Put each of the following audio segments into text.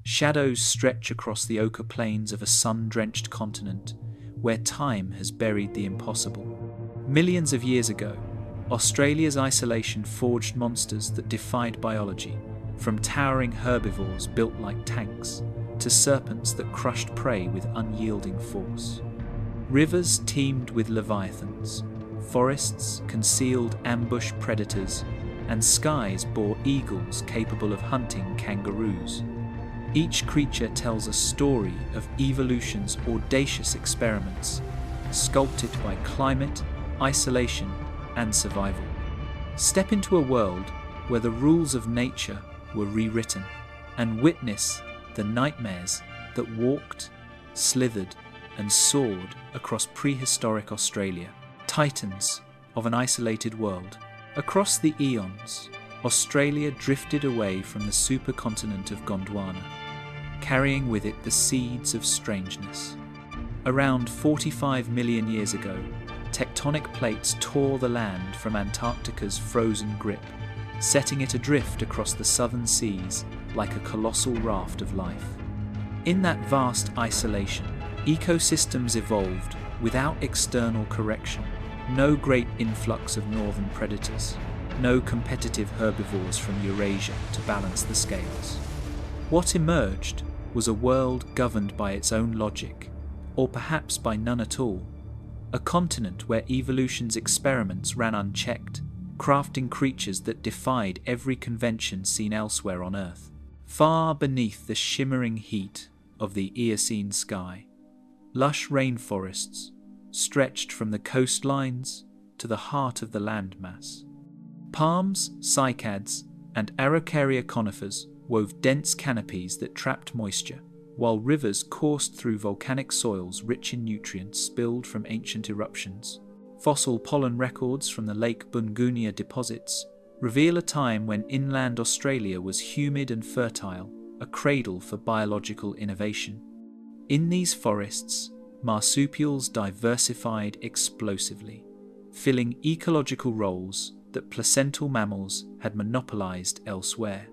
Shadows stretch across the ochre plains of a sun-drenched continent where time has buried the impossible. Millions of years ago, Australia's isolation forged monsters that defied biology, from towering herbivores built like tanks to serpents that crushed prey with unyielding force. Rivers teemed with leviathans, forests concealed ambush predators, and skies bore eagles capable of hunting kangaroos. Each creature tells a story of evolution's audacious experiments, sculpted by climate, isolation, and survival. Step into a world where the rules of nature were rewritten, and witness the nightmares that walked, slithered, and soared across prehistoric Australia, titans of an isolated world. Across the eons, Australia drifted away from the supercontinent of Gondwana, carrying with it the seeds of strangeness. Around 45 million years ago, tectonic plates tore the land from Antarctica's frozen grip, setting it adrift across the southern seas like a colossal raft of life. In that vast isolation, ecosystems evolved without external correction. No great influx of northern predators, no competitive herbivores from Eurasia to balance the scales. What emerged was a world governed by its own logic, or perhaps by none at all. A continent where evolution's experiments ran unchecked, crafting creatures that defied every convention seen elsewhere on Earth. Far beneath the shimmering heat of the Eocene sky, lush rainforests stretched from the coastlines to the heart of the landmass. Palms, cycads, and Araucaria conifers wove dense canopies that trapped moisture, while rivers coursed through volcanic soils rich in nutrients spilled from ancient eruptions. Fossil pollen records from the Lake Bungunia deposits reveal a time when inland Australia was humid and fertile, a cradle for biological innovation. In these forests, marsupials diversified explosively, filling ecological roles that placental mammals had monopolized elsewhere.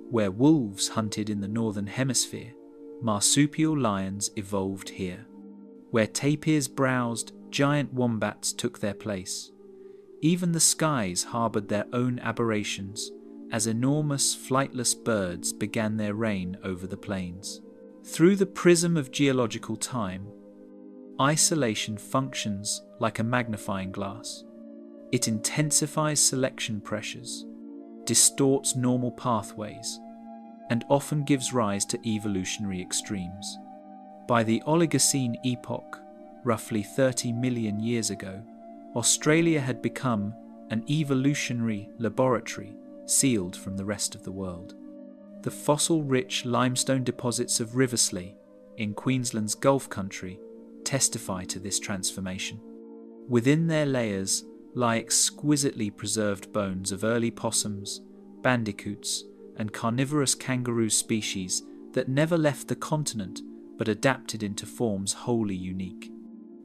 Where wolves hunted in the northern hemisphere, marsupial lions evolved here. Where tapirs browsed, giant wombats took their place. Even the skies harbored their own aberrations as enormous flightless birds began their reign over the plains. Through the prism of geological time, isolation functions like a magnifying glass. It intensifies selection pressures, distorts normal pathways, and often gives rise to evolutionary extremes. By the Oligocene epoch, roughly 30 million years ago, Australia had become an evolutionary laboratory sealed from the rest of the world. The fossil-rich limestone deposits of Riverslea in Queensland's Gulf country testify to this transformation. Within their layers lie exquisitely preserved bones of early possums, bandicoots, and carnivorous kangaroo species that never left the continent but adapted into forms wholly unique.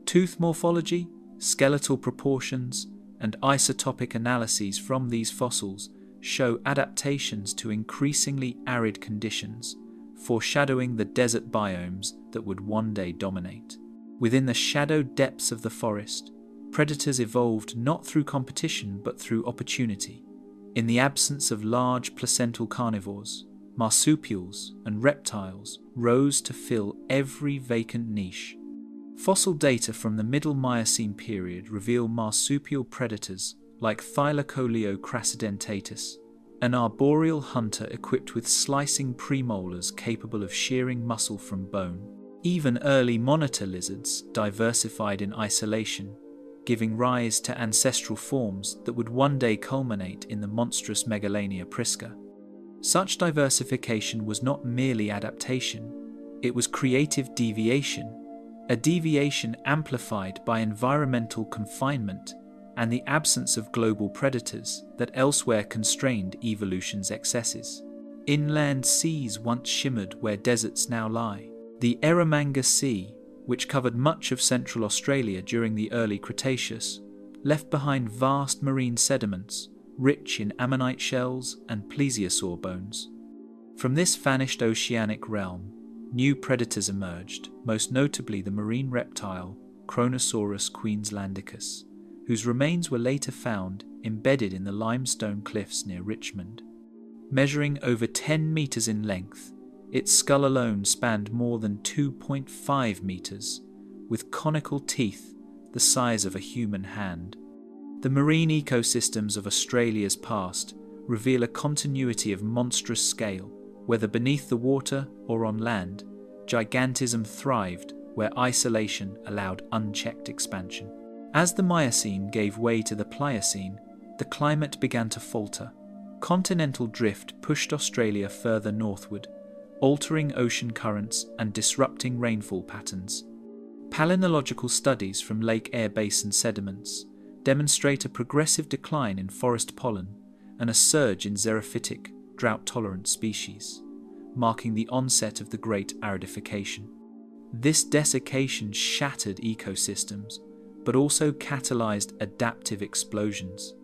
Tooth morphology, skeletal proportions, and isotopic analyses from these fossils show adaptations to increasingly arid conditions, foreshadowing the desert biomes that would one day dominate. Within the shadowed depths of the forest, predators evolved not through competition but through opportunity. In the absence of large placental carnivores, marsupials and reptiles rose to fill every vacant niche. Fossil data from the Middle Miocene period reveal marsupial predators like Thylacoleo crassidentatus, an arboreal hunter equipped with slicing premolars capable of shearing muscle from bone. Even early monitor lizards diversified in isolation, giving rise to ancestral forms that would one day culminate in the monstrous Megalania prisca. Such diversification was not merely adaptation, it was creative deviation, a deviation amplified by environmental confinement and the absence of global predators that elsewhere constrained evolution's excesses. Inland seas once shimmered where deserts now lie. The Eromanga Sea, which covered much of central Australia during the early Cretaceous, left behind vast marine sediments rich in ammonite shells and plesiosaur bones. From this vanished oceanic realm, new predators emerged, most notably the marine reptile Kronosaurus queenslandicus, whose remains were later found embedded in the limestone cliffs near Richmond. Measuring over 10 meters in length, its skull alone spanned more than 2.5 meters, with conical teeth the size of a human hand. The marine ecosystems of Australia's past reveal a continuity of monstrous scale. Whether beneath the water or on land, gigantism thrived where isolation allowed unchecked expansion. As the Miocene gave way to the Pliocene, the climate began to falter. Continental drift pushed Australia further northward, altering ocean currents and disrupting rainfall patterns. Palynological studies from Lake Eyre Basin sediments demonstrate a progressive decline in forest pollen and a surge in xerophytic, drought-tolerant species, marking the onset of the Great Aridification. This desiccation shattered ecosystems, but also catalyzed adaptive explosions.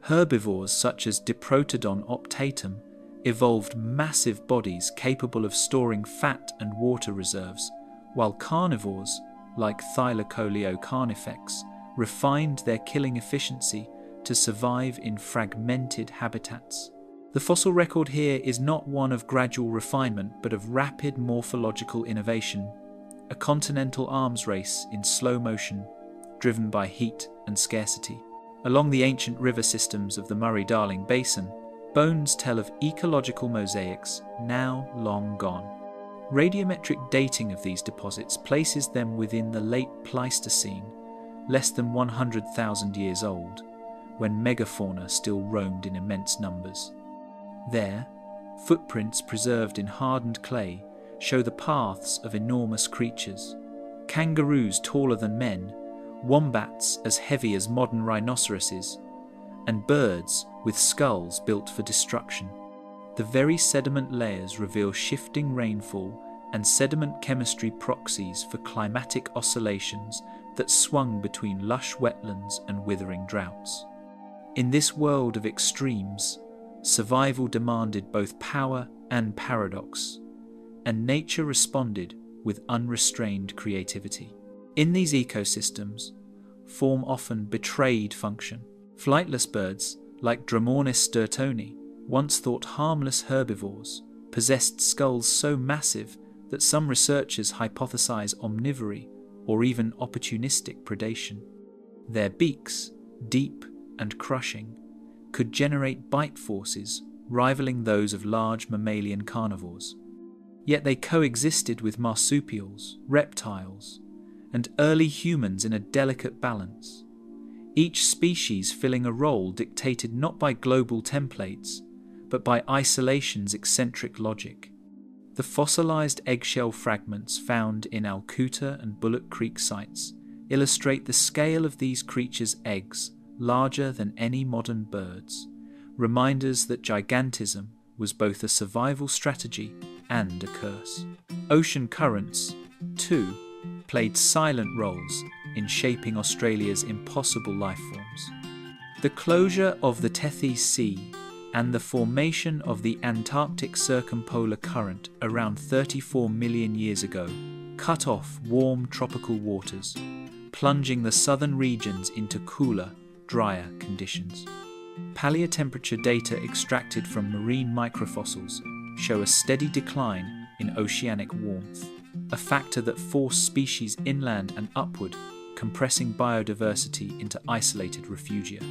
Herbivores such as Diprotodon optatum evolved massive bodies capable of storing fat and water reserves, while carnivores, like Thylacoleo carnifex, refined their killing efficiency to survive in fragmented habitats. The fossil record here is not one of gradual refinement, but of rapid morphological innovation, a continental arms race in slow motion, driven by heat and scarcity. Along the ancient river systems of the Murray-Darling Basin, bones tell of ecological mosaics now long gone. Radiometric dating of these deposits places them within the late Pleistocene, less than 100,000 years old, when megafauna still roamed in immense numbers. There, footprints preserved in hardened clay show the paths of enormous creatures: kangaroos taller than men, wombats as heavy as modern rhinoceroses, and birds with skulls built for destruction. The very sediment layers reveal shifting rainfall and sediment chemistry proxies for climatic oscillations that swung between lush wetlands and withering droughts. In this world of extremes, survival demanded both power and paradox, and nature responded with unrestrained creativity. In these ecosystems, form often betrayed function. Flightless birds, like Dromornis sturtoni, once thought harmless herbivores, possessed skulls so massive that some researchers hypothesize omnivory or even opportunistic predation. Their beaks, deep and crushing, could generate bite forces rivaling those of large mammalian carnivores. Yet they coexisted with marsupials, reptiles, and early humans in a delicate balance, each species filling a role dictated not by global templates, but by isolation's eccentric logic. The fossilized eggshell fragments found in Alcoota and Bullock Creek sites illustrate the scale of these creatures' eggs, larger than any modern birds, reminders that gigantism was both a survival strategy and a curse. Ocean currents, too, played silent roles in shaping Australia's impossible life forms. The closure of the Tethys Sea and the formation of the Antarctic Circumpolar Current around 34 million years ago cut off warm tropical waters, plunging the southern regions into cooler, drier conditions. Paleotemperature data extracted from marine microfossils show a steady decline in oceanic warmth, a factor that forced species inland and upward, compressing biodiversity into isolated refugia.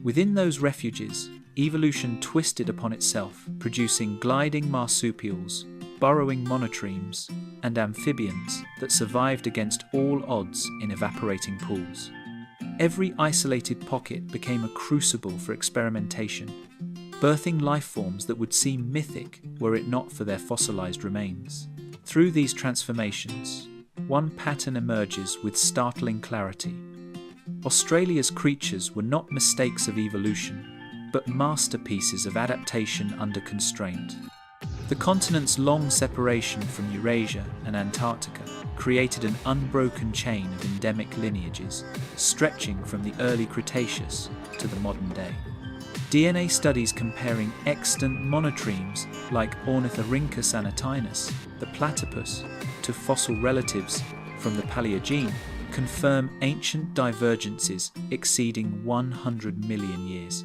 Within those refuges, evolution twisted upon itself, producing gliding marsupials, burrowing monotremes, and amphibians that survived against all odds in evaporating pools. Every isolated pocket became a crucible for experimentation, birthing life forms that would seem mythic were it not for their fossilized remains. Through these transformations, one pattern emerges with startling clarity. Australia's creatures were not mistakes of evolution, but masterpieces of adaptation under constraint. The continent's long separation from Eurasia and Antarctica created an unbroken chain of endemic lineages, stretching from the early Cretaceous to the modern day. DNA studies comparing extant monotremes like Ornithorhynchus anatinus, the platypus, to fossil relatives from the Paleogene confirm ancient divergences exceeding 100 million years.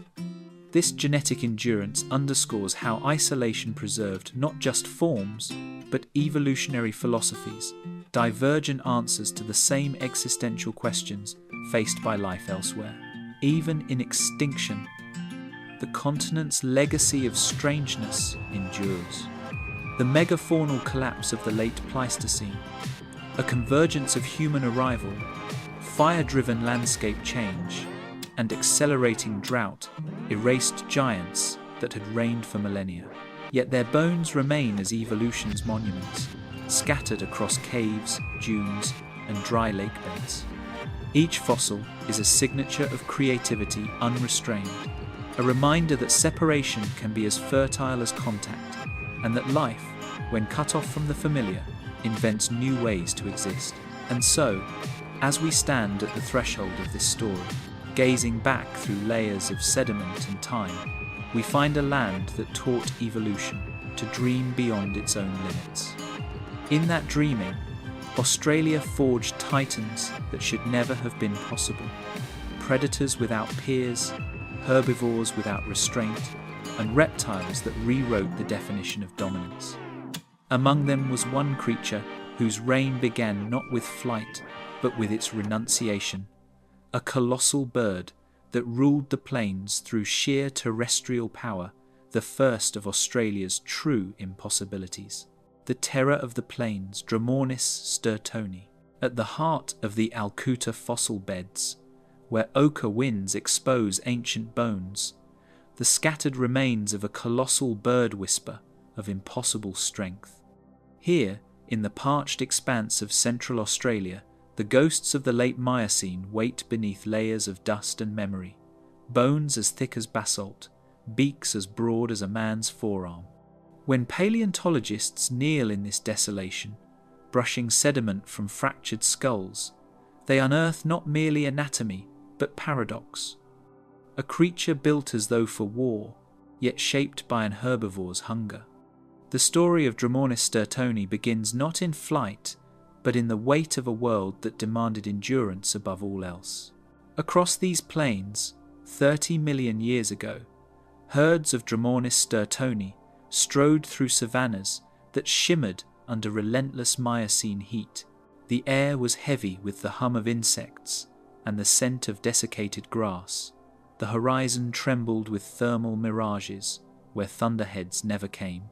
This genetic endurance underscores how isolation preserved not just forms, but evolutionary philosophies, divergent answers to the same existential questions faced by life elsewhere. Even in extinction, the continent's legacy of strangeness endures. The megafaunal collapse of the late Pleistocene, a convergence of human arrival, fire-driven landscape change, and accelerating drought erased giants that had reigned for millennia. Yet their bones remain as evolution's monuments, scattered across caves, dunes, and dry lake beds. Each fossil is a signature of creativity unrestrained, a reminder that separation can be as fertile as contact, and that life, when cut off from the familiar, invents new ways to exist. And so, as we stand at the threshold of this story, gazing back through layers of sediment and time, we find a land that taught evolution to dream beyond its own limits. In that dreaming, Australia forged titans that should never have been possible, predators without peers, herbivores without restraint, and reptiles that rewrote the definition of dominance. Among them was one creature whose reign began not with flight, but with its renunciation, a colossal bird that ruled the plains through sheer terrestrial power, the first of Australia's true impossibilities. The terror of the plains, Dromornis sturtoni, at the heart of the Alcuta fossil beds, where ochre winds expose ancient bones, the scattered remains of a colossal bird whisper of impossible strength. Here, in the parched expanse of central Australia, the ghosts of the late Miocene wait beneath layers of dust and memory, bones as thick as basalt, beaks as broad as a man's forearm. When paleontologists kneel in this desolation, brushing sediment from fractured skulls, they unearth not merely anatomy, but paradox. A creature built as though for war, yet shaped by an herbivore's hunger. The story of Dromornis sturtoni begins not in flight, but in the weight of a world that demanded endurance above all else. Across these plains, 30 million years ago, herds of Dromornis sturtoni strode through savannas that shimmered under relentless Miocene heat. The air was heavy with the hum of insects and the scent of desiccated grass. The horizon trembled with thermal mirages where thunderheads never came.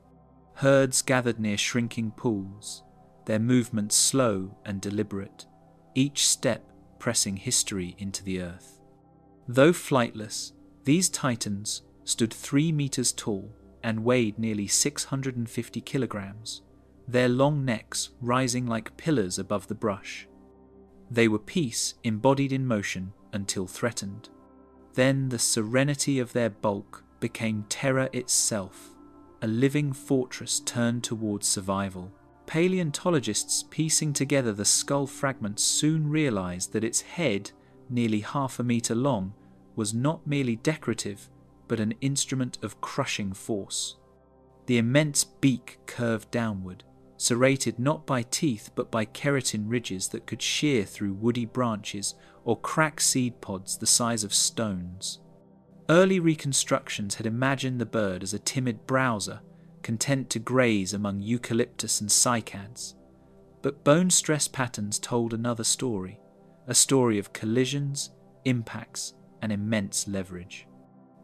Herds gathered near shrinking pools, their movements slow and deliberate, each step pressing history into the earth. Though flightless, these titans stood 3 meters tall and weighed nearly 650 kilograms, their long necks rising like pillars above the brush. They were peace embodied in motion until threatened. Then the serenity of their bulk became terror itself, a living fortress turned towards survival. Paleontologists piecing together the skull fragments soon realized that its head, nearly half a meter long, was not merely decorative, but an instrument of crushing force. The immense beak curved downward, serrated not by teeth but by keratin ridges that could shear through woody branches or crack seed pods the size of stones. Early reconstructions had imagined the bird as a timid browser, content to graze among eucalyptus and cycads. But bone stress patterns told another story, a story of collisions, impacts, and immense leverage.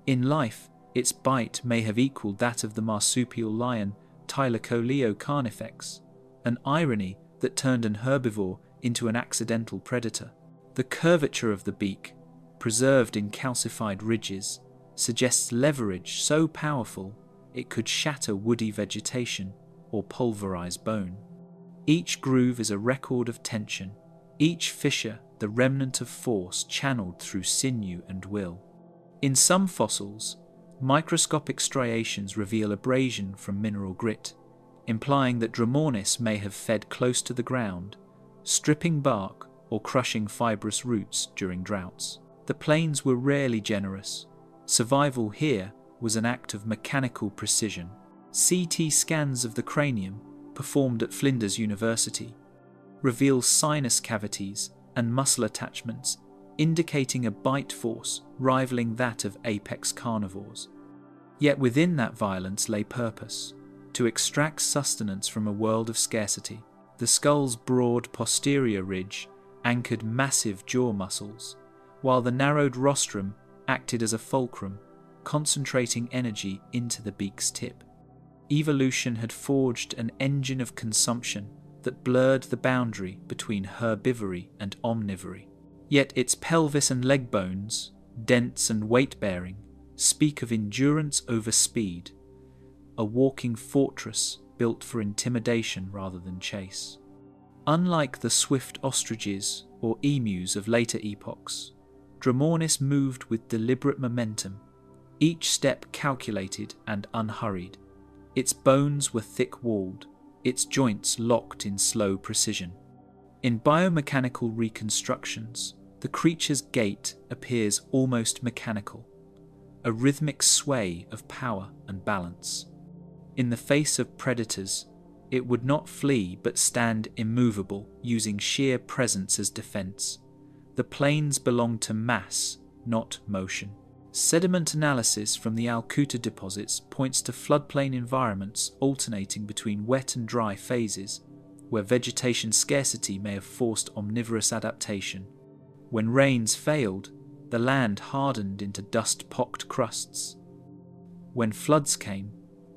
In life, its bite may have equaled that of the marsupial lion Tylocoleo carnifex, an irony that turned an herbivore into an accidental predator. The curvature of the beak, preserved in calcified ridges, suggests leverage so powerful it could shatter woody vegetation or pulverize bone. Each groove is a record of tension, each fissure the remnant of force channeled through sinew and will. In some fossils, microscopic striations reveal abrasion from mineral grit, implying that Dromornis may have fed close to the ground, stripping bark or crushing fibrous roots during droughts. The plains were rarely generous. Survival here was an act of mechanical precision. CT scans of the cranium, performed at Flinders University, reveal sinus cavities and muscle attachments, indicating a bite force rivaling that of apex carnivores. Yet within that violence lay purpose: to extract sustenance from a world of scarcity. The skull's broad posterior ridge anchored massive jaw muscles, while the narrowed rostrum acted as a fulcrum, concentrating energy into the beak's tip. Evolution had forged an engine of consumption that blurred the boundary between herbivory and omnivory. Yet its pelvis and leg bones, dense and weight-bearing, speak of endurance over speed, a walking fortress built for intimidation rather than chase. Unlike the swift ostriches or emus of later epochs, Dromornis moved with deliberate momentum, each step calculated and unhurried. Its bones were thick-walled, its joints locked in slow precision. In biomechanical reconstructions, the creature's gait appears almost mechanical, a rhythmic sway of power and balance. In the face of predators, it would not flee but stand immovable, using sheer presence as defense. The plains belong to mass, not motion. Sediment analysis from the Alcuta deposits points to floodplain environments alternating between wet and dry phases, where vegetation scarcity may have forced omnivorous adaptation. When rains failed, the land hardened into dust-pocked crusts. When floods came,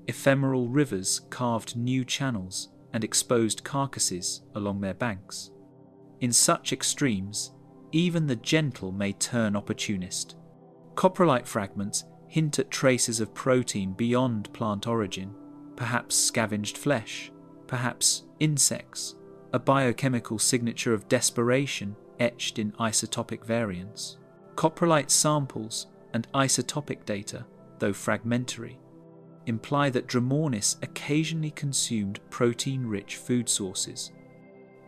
ephemeral rivers carved new channels and exposed carcasses along their banks. In such extremes, even the gentle may turn opportunist. Coprolite fragments hint at traces of protein beyond plant origin, perhaps scavenged flesh, perhaps insects, a biochemical signature of desperation etched in isotopic variants. Coprolite samples and isotopic data, though fragmentary, imply that Dromornis occasionally consumed protein-rich food sources,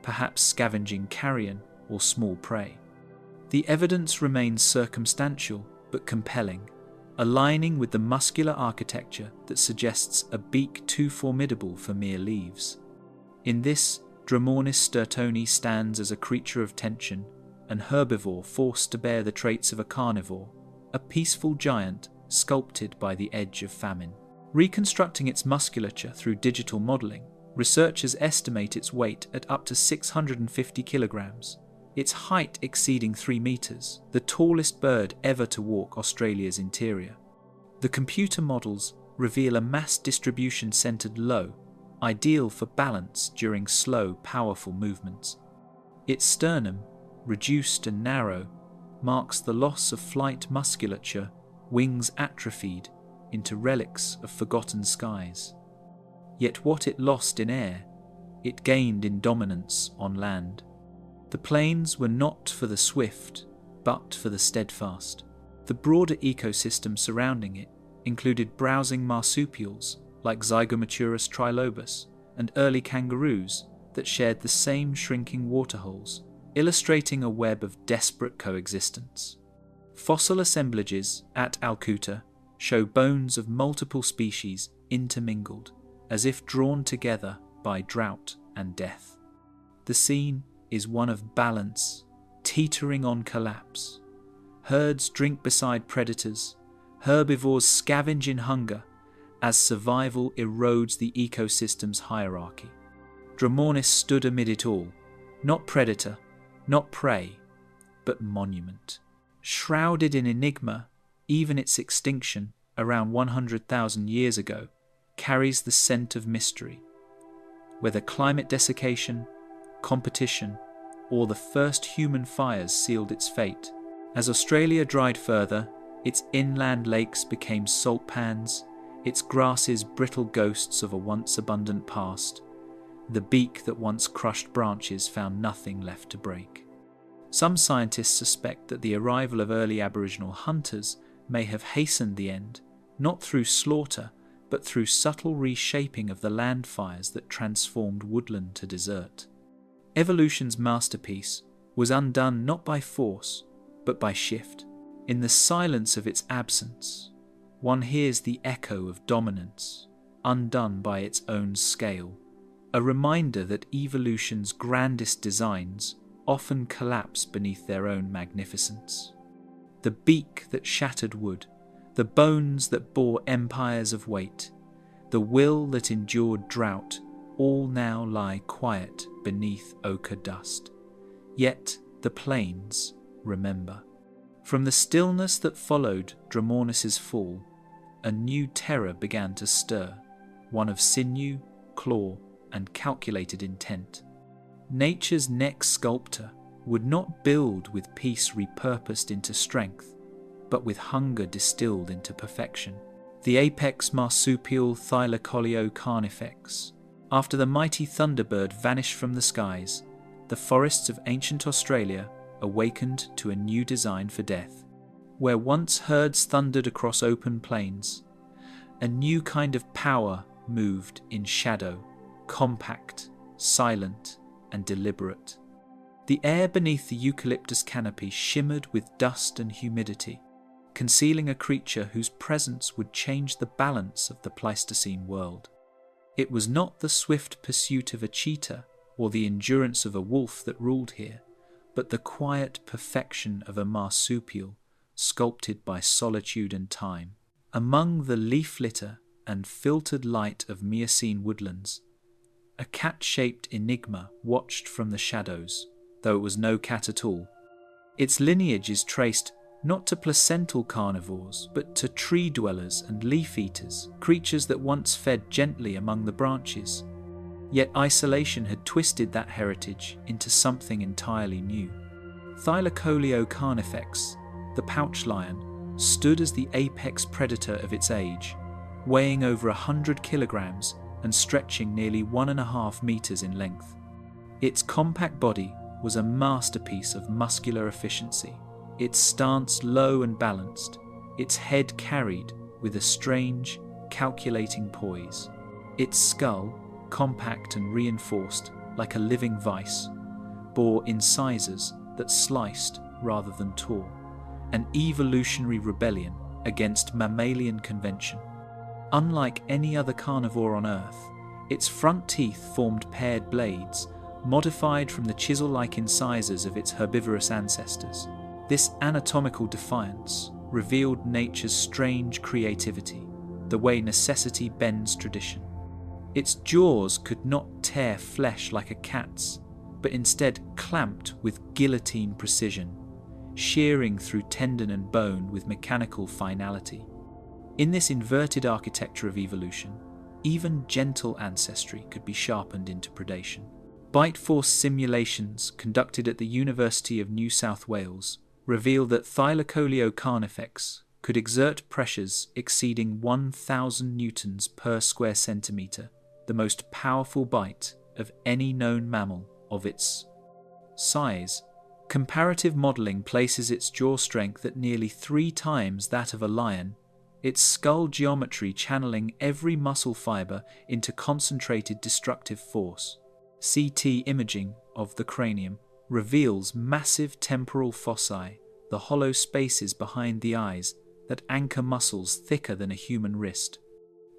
perhaps scavenging carrion or small prey. The evidence remains circumstantial but compelling, aligning with the muscular architecture that suggests a beak too formidable for mere leaves. In this, Dromornis sturtoni stands as a creature of tension, an herbivore forced to bear the traits of a carnivore, a peaceful giant sculpted by the edge of famine. Reconstructing its musculature through digital modelling, researchers estimate its weight at up to 650 kilograms, its height exceeding 3 meters, the tallest bird ever to walk Australia's interior. The computer models reveal a mass distribution centered low, ideal for balance during slow, powerful movements. Its sternum, reduced and narrow, marks the loss of flight musculature, wings atrophied into relics of forgotten skies. Yet what it lost in air, it gained in dominance on land. The plains were not for the swift, but for the steadfast. The broader ecosystem surrounding it included browsing marsupials like Zygomaturus trilobus and early kangaroos that shared the same shrinking waterholes, illustrating a web of desperate coexistence. Fossil assemblages at Alcuta show bones of multiple species intermingled, as if drawn together by drought and death. The scene is one of balance, teetering on collapse. Herds drink beside predators, herbivores scavenge in hunger, as survival erodes the ecosystem's hierarchy. Dromornis stood amid it all, not predator, not prey, but monument. Shrouded in enigma, even its extinction, around 100,000 years ago, carries the scent of mystery. Whether climate desiccation, competition, or the first human fires sealed its fate, as Australia dried further, its inland lakes became salt pans, its grasses brittle ghosts of a once abundant past. The beak that once crushed branches found nothing left to break. Some scientists suspect that the arrival of early Aboriginal hunters may have hastened the end, not through slaughter, but through subtle reshaping of the land fires that transformed woodland to desert. Evolution's masterpiece was undone not by force, but by shift. In the silence of its absence, one hears the echo of dominance, undone by its own scale, a reminder that evolution's grandest designs often collapse beneath their own magnificence. The beak that shattered wood, the bones that bore empires of weight, the will that endured drought, all now lie quiet beneath ochre dust. Yet the plains remember. From the stillness that followed Dromornis's fall, a new terror began to stir, one of sinew, claw, and calculated intent. Nature's next sculptor would not build with peace repurposed into strength, but with hunger distilled into perfection. The apex marsupial Thylacoleo carnifex. After the mighty thunderbird vanished from the skies, the forests of ancient Australia awakened to a new design for death. Where once herds thundered across open plains, a new kind of power moved in shadow, compact, silent, and deliberate. The air beneath the eucalyptus canopy shimmered with dust and humidity, concealing a creature whose presence would change the balance of the Pleistocene world. It was not the swift pursuit of a cheetah or the endurance of a wolf that ruled here, but the quiet perfection of a marsupial sculpted by solitude and time. Among the leaf litter and filtered light of Miocene woodlands, a cat-shaped enigma watched from the shadows, though it was no cat at all. Its lineage is traced not to placental carnivores, but to tree-dwellers and leaf-eaters, creatures that once fed gently among the branches. Yet isolation had twisted that heritage into something entirely new. Thylacoleo carnifex, the pouch lion, stood as the apex predator of its age, weighing over 100 kilograms and stretching nearly 1.5 meters in length. Its compact body was a masterpiece of muscular efficiency, its stance low and balanced, its head carried with a strange, calculating poise. Its skull, compact and reinforced like a living vice, bore incisors that sliced rather than tore, an evolutionary rebellion against mammalian convention. Unlike any other carnivore on Earth, its front teeth formed paired blades, modified from the chisel-like incisors of its herbivorous ancestors. This anatomical defiance revealed nature's strange creativity, the way necessity bends tradition. Its jaws could not tear flesh like a cat's, but instead clamped with guillotine precision, shearing through tendon and bone with mechanical finality. In this inverted architecture of evolution, even gentle ancestry could be sharpened into predation. Bite force simulations conducted at the University of New South Wales reveal that Thylacoleo carnifex could exert pressures exceeding 1,000 newtons per square centimetre, the most powerful bite of any known mammal of its size. Comparative modelling places its jaw strength at nearly 3 times that of a lion, its skull geometry channeling every muscle fibre into concentrated destructive force. CT imaging of the cranium reveals massive temporal fossae, the hollow spaces behind the eyes that anchor muscles thicker than a human wrist.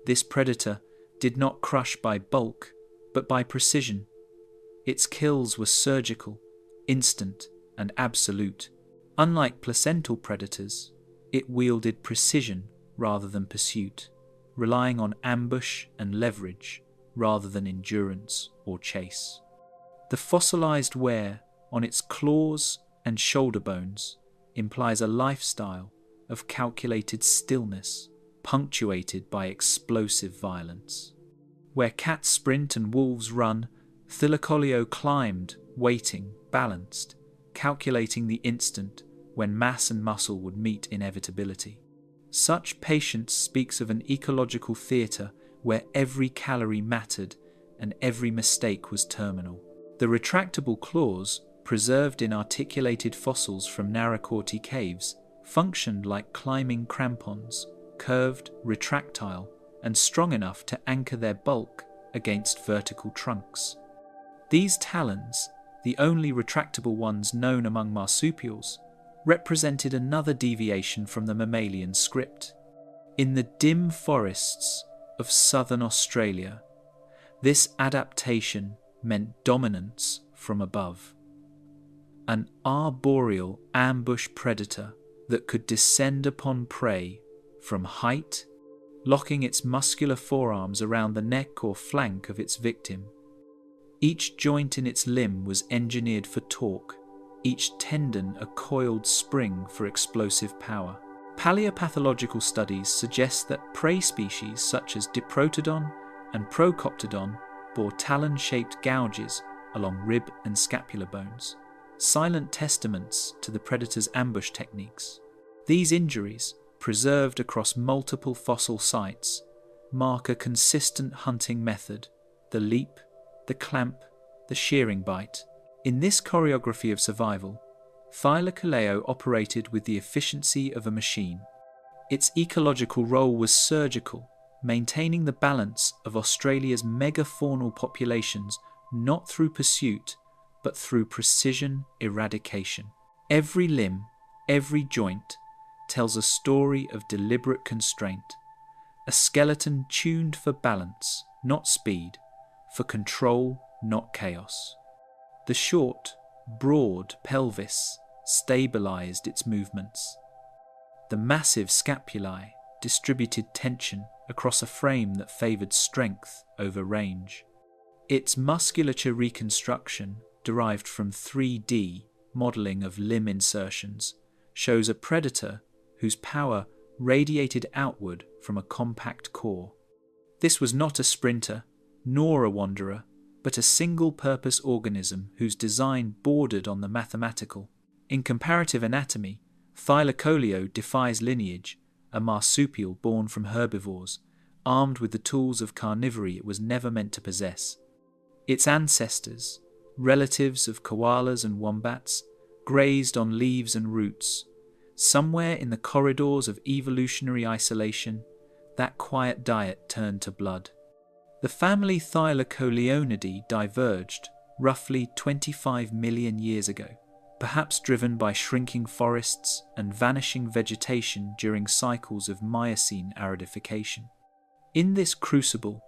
This predator did not crush by bulk, but by precision. Its kills were surgical, instant, and absolute. Unlike placental predators, it wielded precision rather than pursuit, relying on ambush and leverage rather than endurance or chase. The fossilized wear on its claws and shoulder bones implies a lifestyle of calculated stillness, punctuated by explosive violence. Where cats sprint and wolves run, Thylacoleo climbed, waiting, balanced, calculating the instant when mass and muscle would meet inevitability. Such patience speaks of an ecological theatre where every calorie mattered and every mistake was terminal. The retractable claws, preserved in articulated fossils from Narakorti caves, functioned like climbing crampons, curved, retractile, and strong enough to anchor their bulk against vertical trunks. These talons, the only retractable ones known among marsupials, represented another deviation from the mammalian script. In the dim forests of southern Australia, this adaptation meant dominance from above. An arboreal ambush predator that could descend upon prey from height, locking its muscular forearms around the neck or flank of its victim. Each joint in its limb was engineered for torque, each tendon a coiled spring for explosive power. Paleopathological studies suggest that prey species such as Diprotodon and Procoptodon bore talon-shaped gouges along rib and scapular bones, silent testaments to the predator's ambush techniques. These injuries, preserved across multiple fossil sites, mark a consistent hunting method: the leap, the clamp, the shearing bite. In this choreography of survival, Thylacoleo operated with the efficiency of a machine. Its ecological role was surgical, maintaining the balance of Australia's megafaunal populations not through pursuit, but through precision eradication. Every limb, every joint, tells a story of deliberate constraint, a skeleton tuned for balance, not speed, for control, not chaos. The short, broad pelvis stabilized its movements. The massive scapulae distributed tension across a frame that favored strength over range. Its musculature reconstruction, derived from 3D modeling of limb insertions, shows a predator whose power radiated outward from a compact core. This was not a sprinter, nor a wanderer, but a single-purpose organism whose design bordered on the mathematical. In comparative anatomy, Thylacoleo defies lineage, a marsupial born from herbivores, armed with the tools of carnivory it was never meant to possess. Its ancestors, relatives of koalas and wombats, grazed on leaves and roots. Somewhere in the corridors of evolutionary isolation, that quiet diet turned to blood. The family Thylacoleonidae diverged roughly 25 million years ago, perhaps driven by shrinking forests and vanishing vegetation during cycles of Miocene aridification. In this crucible,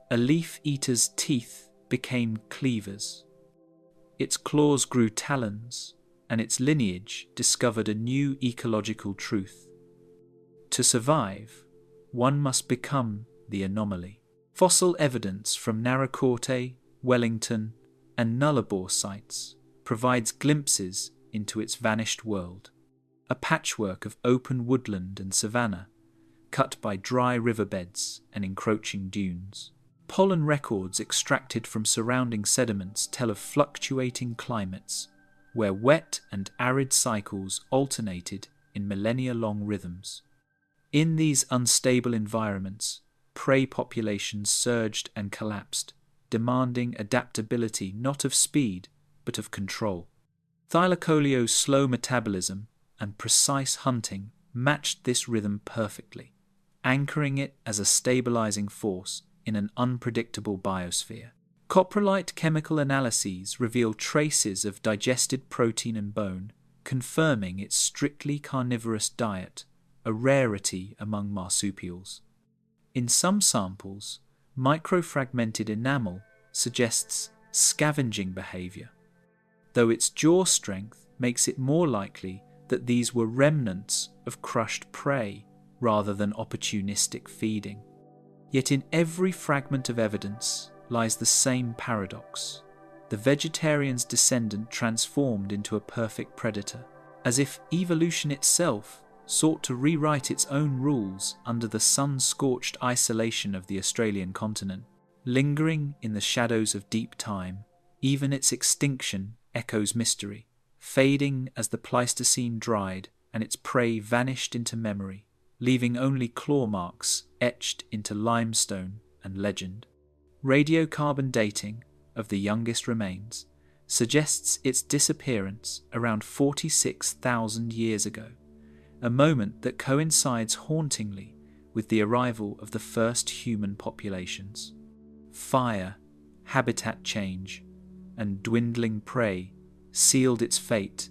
a leaf-eater's teeth became cleavers. Its claws grew talons, and its lineage discovered a new ecological truth. To survive, one must become the anomaly. Fossil evidence from Naracoorte, Wellington, and Nullarbor sites provides glimpses into its vanished world, a patchwork of open woodland and savanna, cut by dry riverbeds and encroaching dunes. Pollen records extracted from surrounding sediments tell of fluctuating climates, where wet and arid cycles alternated in millennia-long rhythms. In these unstable environments, prey populations surged and collapsed, demanding adaptability not of speed, but of control. Thylacoleo's slow metabolism and precise hunting matched this rhythm perfectly, anchoring it as a stabilizing force in an unpredictable biosphere. Coprolite chemical analyses reveal traces of digested protein and bone, confirming its strictly carnivorous diet, a rarity among marsupials. In some samples, microfragmented enamel suggests scavenging behavior, though its jaw strength makes it more likely that these were remnants of crushed prey rather than opportunistic feeding. Yet in every fragment of evidence lies the same paradox: the vegetarian's descendant transformed into a perfect predator, as if evolution itself sought to rewrite its own rules under the sun-scorched isolation of the Australian continent. Lingering in the shadows of deep time, even its extinction echoes mystery, fading as the Pleistocene dried and its prey vanished into memory, leaving only claw marks etched into limestone and legend. Radiocarbon dating of the youngest remains suggests its disappearance around 46,000 years ago, a moment that coincides hauntingly with the arrival of the first human populations. Fire, habitat change, and dwindling prey sealed its fate,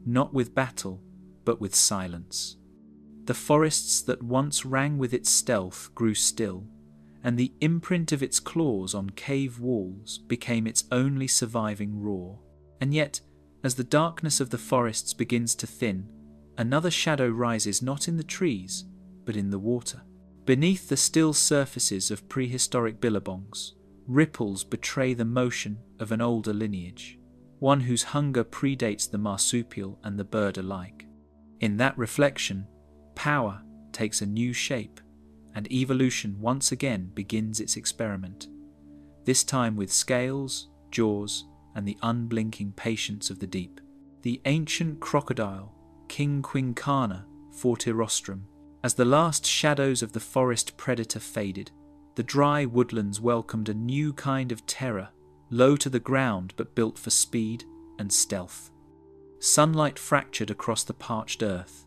not with battle, but with silence. The forests that once rang with its stealth grew still, and the imprint of its claws on cave walls became its only surviving roar. And yet, as the darkness of the forests begins to thin, another shadow rises not in the trees, but in the water. Beneath the still surfaces of prehistoric billabongs, ripples betray the motion of an older lineage, one whose hunger predates the marsupial and the bird alike. In that reflection, power takes a new shape, and evolution once again begins its experiment, this time with scales, jaws, and the unblinking patience of the deep. The ancient crocodile, King Quincana fortirostrum. As the last shadows of the forest predator faded, the dry woodlands welcomed a new kind of terror, low to the ground but built for speed and stealth. Sunlight fractured across the parched earth,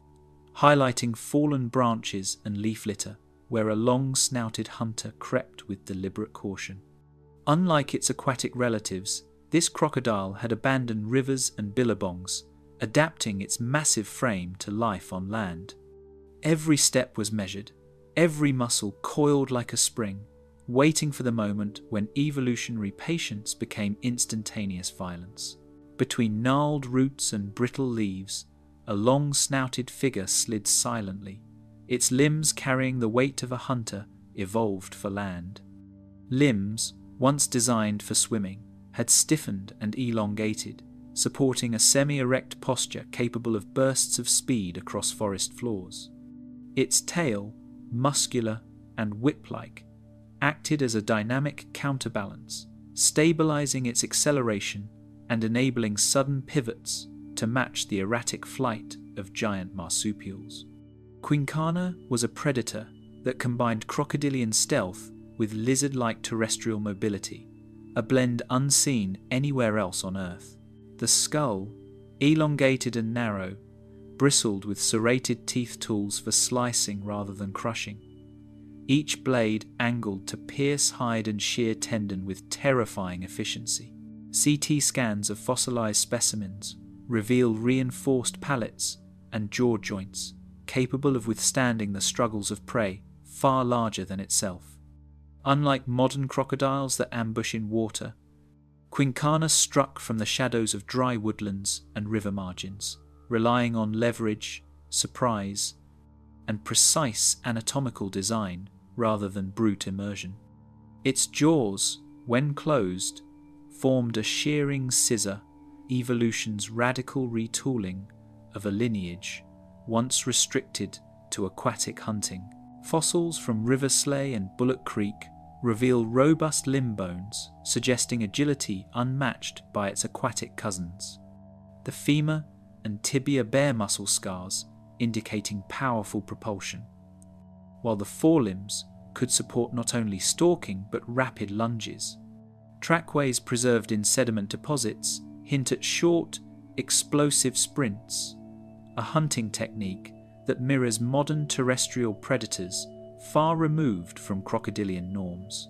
highlighting fallen branches and leaf litter where a long-snouted hunter crept with deliberate caution. Unlike its aquatic relatives, this crocodile had abandoned rivers and billabongs, adapting its massive frame to life on land. Every step was measured, every muscle coiled like a spring, waiting for the moment when evolutionary patience became instantaneous violence. Between gnarled roots and brittle leaves, a long-snouted figure slid silently, its limbs carrying the weight of a hunter evolved for land. Limbs, once designed for swimming, had stiffened and elongated, supporting a semi-erect posture capable of bursts of speed across forest floors. Its tail, muscular and whip-like, acted as a dynamic counterbalance, stabilizing its acceleration and enabling sudden pivots to match the erratic flight of giant marsupials. Quincana was a predator that combined crocodilian stealth with lizard-like terrestrial mobility, a blend unseen anywhere else on Earth. The skull, elongated and narrow, bristled with serrated teeth tools for slicing rather than crushing, each blade angled to pierce hide and shear tendon with terrifying efficiency. CT scans of fossilized specimens reveal reinforced palates and jaw joints capable of withstanding the struggles of prey far larger than itself. Unlike modern crocodiles that ambush in water, Quincana struck from the shadows of dry woodlands and river margins, relying on leverage, surprise, and precise anatomical design rather than brute immersion. Its jaws, when closed, formed a shearing scissor, evolution's radical retooling of a lineage once restricted to aquatic hunting. Fossils from River Sleigh and Bullock Creek reveal robust limb bones, suggesting agility unmatched by its aquatic cousins. The femur and tibia bear muscle scars indicating powerful propulsion, while the forelimbs could support not only stalking but rapid lunges. Trackways preserved in sediment deposits hint at short, explosive sprints, a hunting technique that mirrors modern terrestrial predators far removed from crocodilian norms.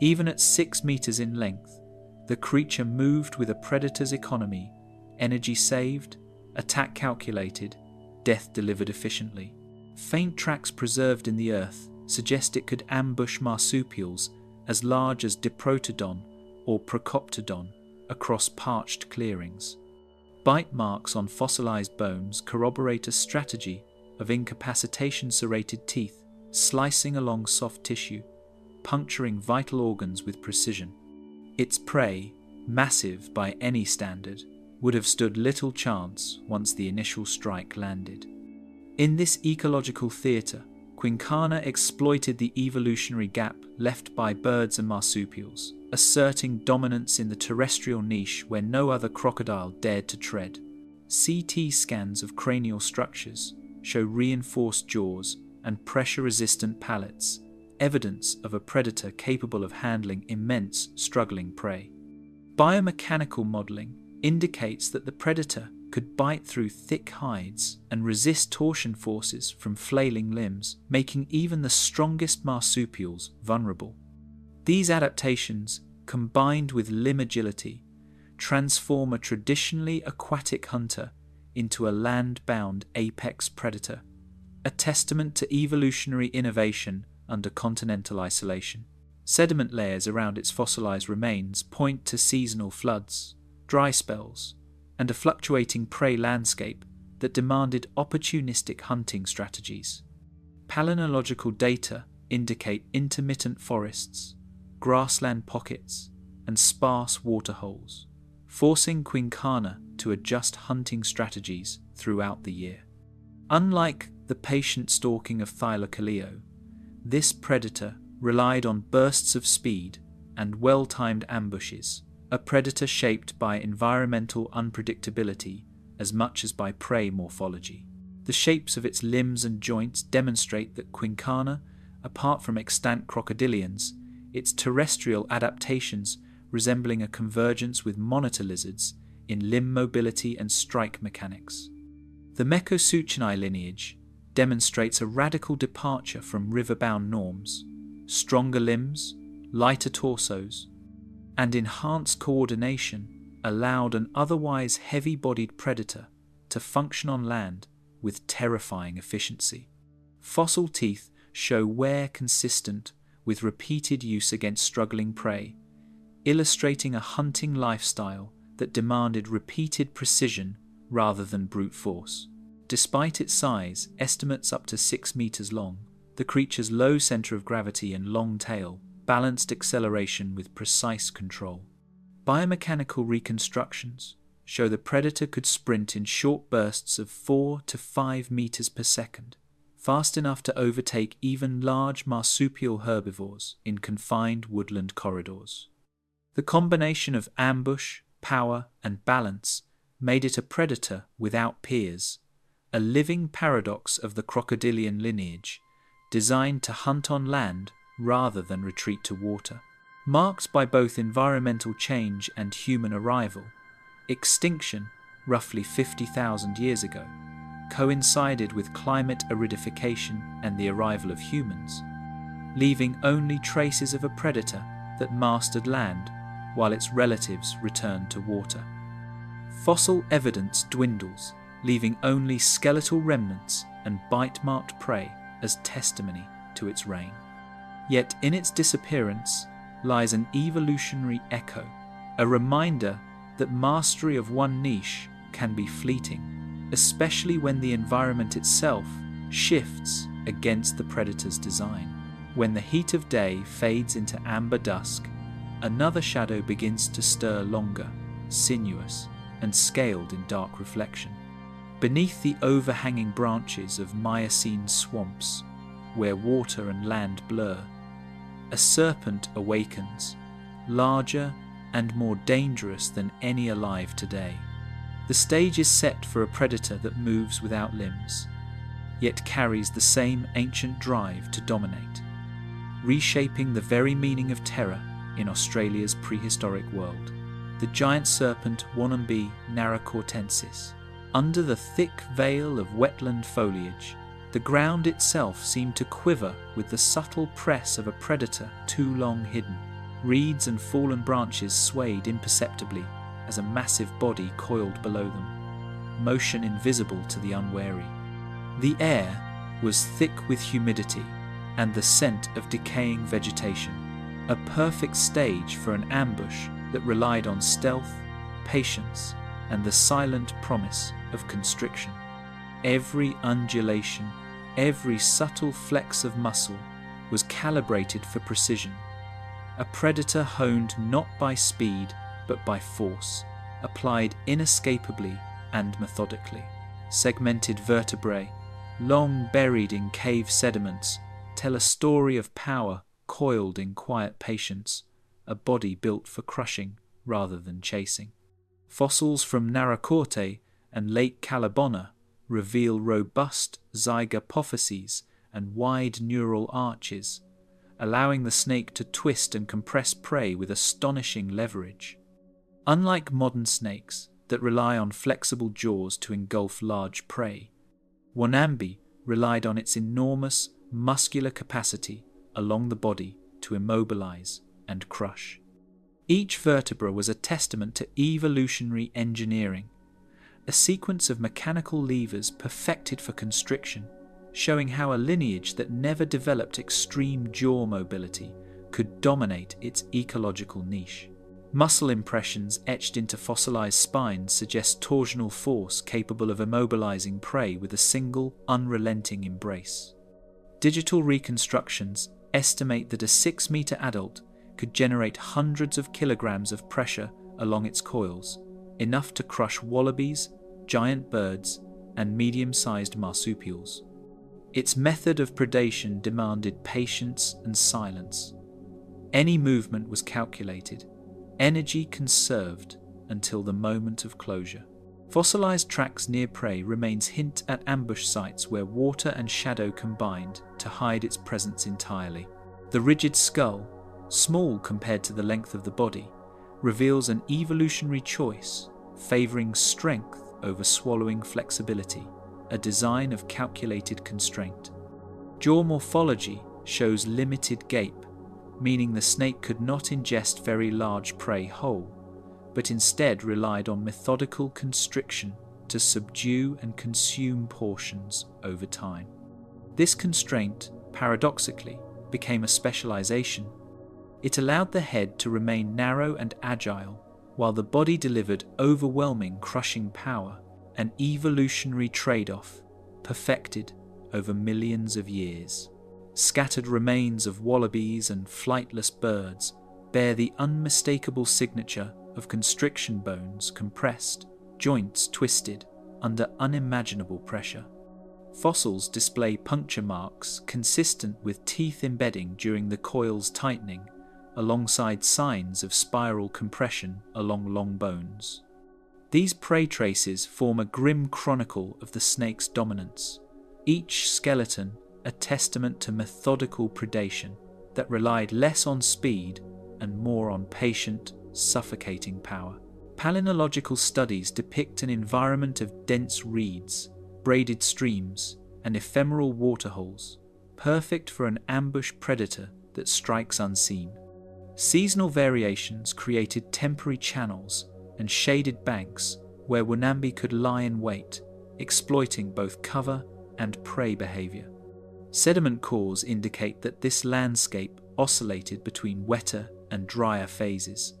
Even at 6 meters in length, the creature moved with a predator's economy, energy saved, attack calculated, death delivered efficiently. Faint tracks preserved in the earth suggest it could ambush marsupials as large as Diprotodon or Procoptodon across parched clearings. Bite marks on fossilized bones corroborate a strategy of incapacitation-serrated teeth slicing along soft tissue, puncturing vital organs with precision. Its prey, massive by any standard, would have stood little chance once the initial strike landed. In this ecological theatre, Quincana exploited the evolutionary gap left by birds and marsupials, asserting dominance in the terrestrial niche where no other crocodile dared to tread. CT scans of cranial structures show reinforced jaws and pressure-resistant palates, evidence of a predator capable of handling immense, struggling prey. Biomechanical modelling indicates that the predator could bite through thick hides and resist torsion forces from flailing limbs, making even the strongest marsupials vulnerable. These adaptations, combined with limb agility, transform a traditionally aquatic hunter into a land-bound apex predator, a testament to evolutionary innovation under continental isolation. Sediment layers around its fossilized remains point to seasonal floods, dry spells, and a fluctuating prey landscape that demanded opportunistic hunting strategies. Palynological data indicate intermittent forests, grassland pockets, and sparse waterholes, forcing quincana to adjust hunting strategies throughout the year. Unlike the patient stalking of Thylacoleo, this predator relied on bursts of speed and well-timed ambushes, a predator shaped by environmental unpredictability as much as by prey morphology. The shapes of its limbs and joints demonstrate that quincana, apart from extant crocodilians, its terrestrial adaptations resembling a convergence with monitor lizards in limb mobility and strike mechanics. The Mekosuchini lineage demonstrates a radical departure from river-bound norms: stronger limbs, lighter torsos, and enhanced coordination allowed an otherwise heavy-bodied predator to function on land with terrifying efficiency. Fossil teeth show wear consistent with repeated use against struggling prey, illustrating a hunting lifestyle that demanded repeated precision rather than brute force. Despite its size, estimates up to 6 meters long, the creature's low center of gravity and long tail balanced acceleration with precise control. Biomechanical reconstructions show the predator could sprint in short bursts of 4 to 5 meters per second, fast enough to overtake even large marsupial herbivores in confined woodland corridors. The combination of ambush, power, and balance made it a predator without peers, a living paradox of the crocodilian lineage, designed to hunt on land rather than retreat to water. Marked by both environmental change and human arrival, extinction, roughly 50,000 years ago, coincided with climate aridification and the arrival of humans, leaving only traces of a predator that mastered land while its relatives returned to water. Fossil evidence dwindles, leaving only skeletal remnants and bite-marked prey as testimony to its reign. Yet in its disappearance lies an evolutionary echo, a reminder that mastery of one niche can be fleeting, especially when the environment itself shifts against the predator's design. When the heat of day fades into amber dusk, another shadow begins to stir, longer, sinuous, and scaled in dark reflection. Beneath the overhanging branches of Miocene swamps, where water and land blur, a serpent awakens, larger and more dangerous than any alive today. The stage is set for a predator that moves without limbs, yet carries the same ancient drive to dominate, reshaping the very meaning of terror in Australia's prehistoric world. The giant serpent Wanambi narracortensis. Under the thick veil of wetland foliage, the ground itself seemed to quiver with the subtle press of a predator too long hidden. Reeds and fallen branches swayed imperceptibly as a massive body coiled below them, motion invisible to the unwary. The air was thick with humidity and the scent of decaying vegetation, a perfect stage for an ambush that relied on stealth, patience, and the silent promise of constriction. Every undulation, every subtle flex of muscle was calibrated for precision. A predator honed not by speed but by force, applied inescapably and methodically. Segmented vertebrae, long buried in cave sediments, tell a story of power coiled in quiet patience, a body built for crushing rather than chasing. Fossils from Narracorte and Lake Calabona reveal robust zygapophyses and wide neural arches, allowing the snake to twist and compress prey with astonishing leverage. Unlike modern snakes that rely on flexible jaws to engulf large prey, Wanambi relied on its enormous muscular capacity along the body to immobilize and crush. Each vertebra was a testament to evolutionary engineering, a sequence of mechanical levers perfected for constriction, showing how a lineage that never developed extreme jaw mobility could dominate its ecological niche. Muscle impressions etched into fossilized spines suggest torsional force capable of immobilizing prey with a single, unrelenting embrace. Digital reconstructions estimate that a 6-meter adult could generate hundreds of kilograms of pressure along its coils, enough to crush wallabies, giant birds, and medium-sized marsupials. Its method of predation demanded patience and silence. Any movement was calculated, energy conserved until the moment of closure. Fossilized tracks near prey remains hint at ambush sites where water and shadow combined to hide its presence entirely. The rigid skull, small compared to the length of the body, reveals an evolutionary choice favoring strength over swallowing flexibility, a design of calculated constraint. Jaw morphology shows limited gape, meaning the snake could not ingest very large prey whole, but instead relied on methodical constriction to subdue and consume portions over time. This constraint, paradoxically, became a specialization. It allowed the head to remain narrow and agile, while the body delivered overwhelming crushing power, an evolutionary trade-off perfected over millions of years. Scattered remains of wallabies and flightless birds bear the unmistakable signature of constriction bones compressed, joints twisted under unimaginable pressure. Fossils display puncture marks consistent with teeth embedding during the coil's tightening, alongside signs of spiral compression along long bones. These prey traces form a grim chronicle of the snake's dominance, each skeleton a testament to methodical predation that relied less on speed and more on patient, suffocating power. Palynological studies depict an environment of dense reeds, braided streams, and ephemeral waterholes, perfect for an ambush predator that strikes unseen. Seasonal variations created temporary channels and shaded banks where Wunambi could lie in wait, exploiting both cover and prey behavior. Sediment cores indicate that this landscape oscillated between wetter and drier phases,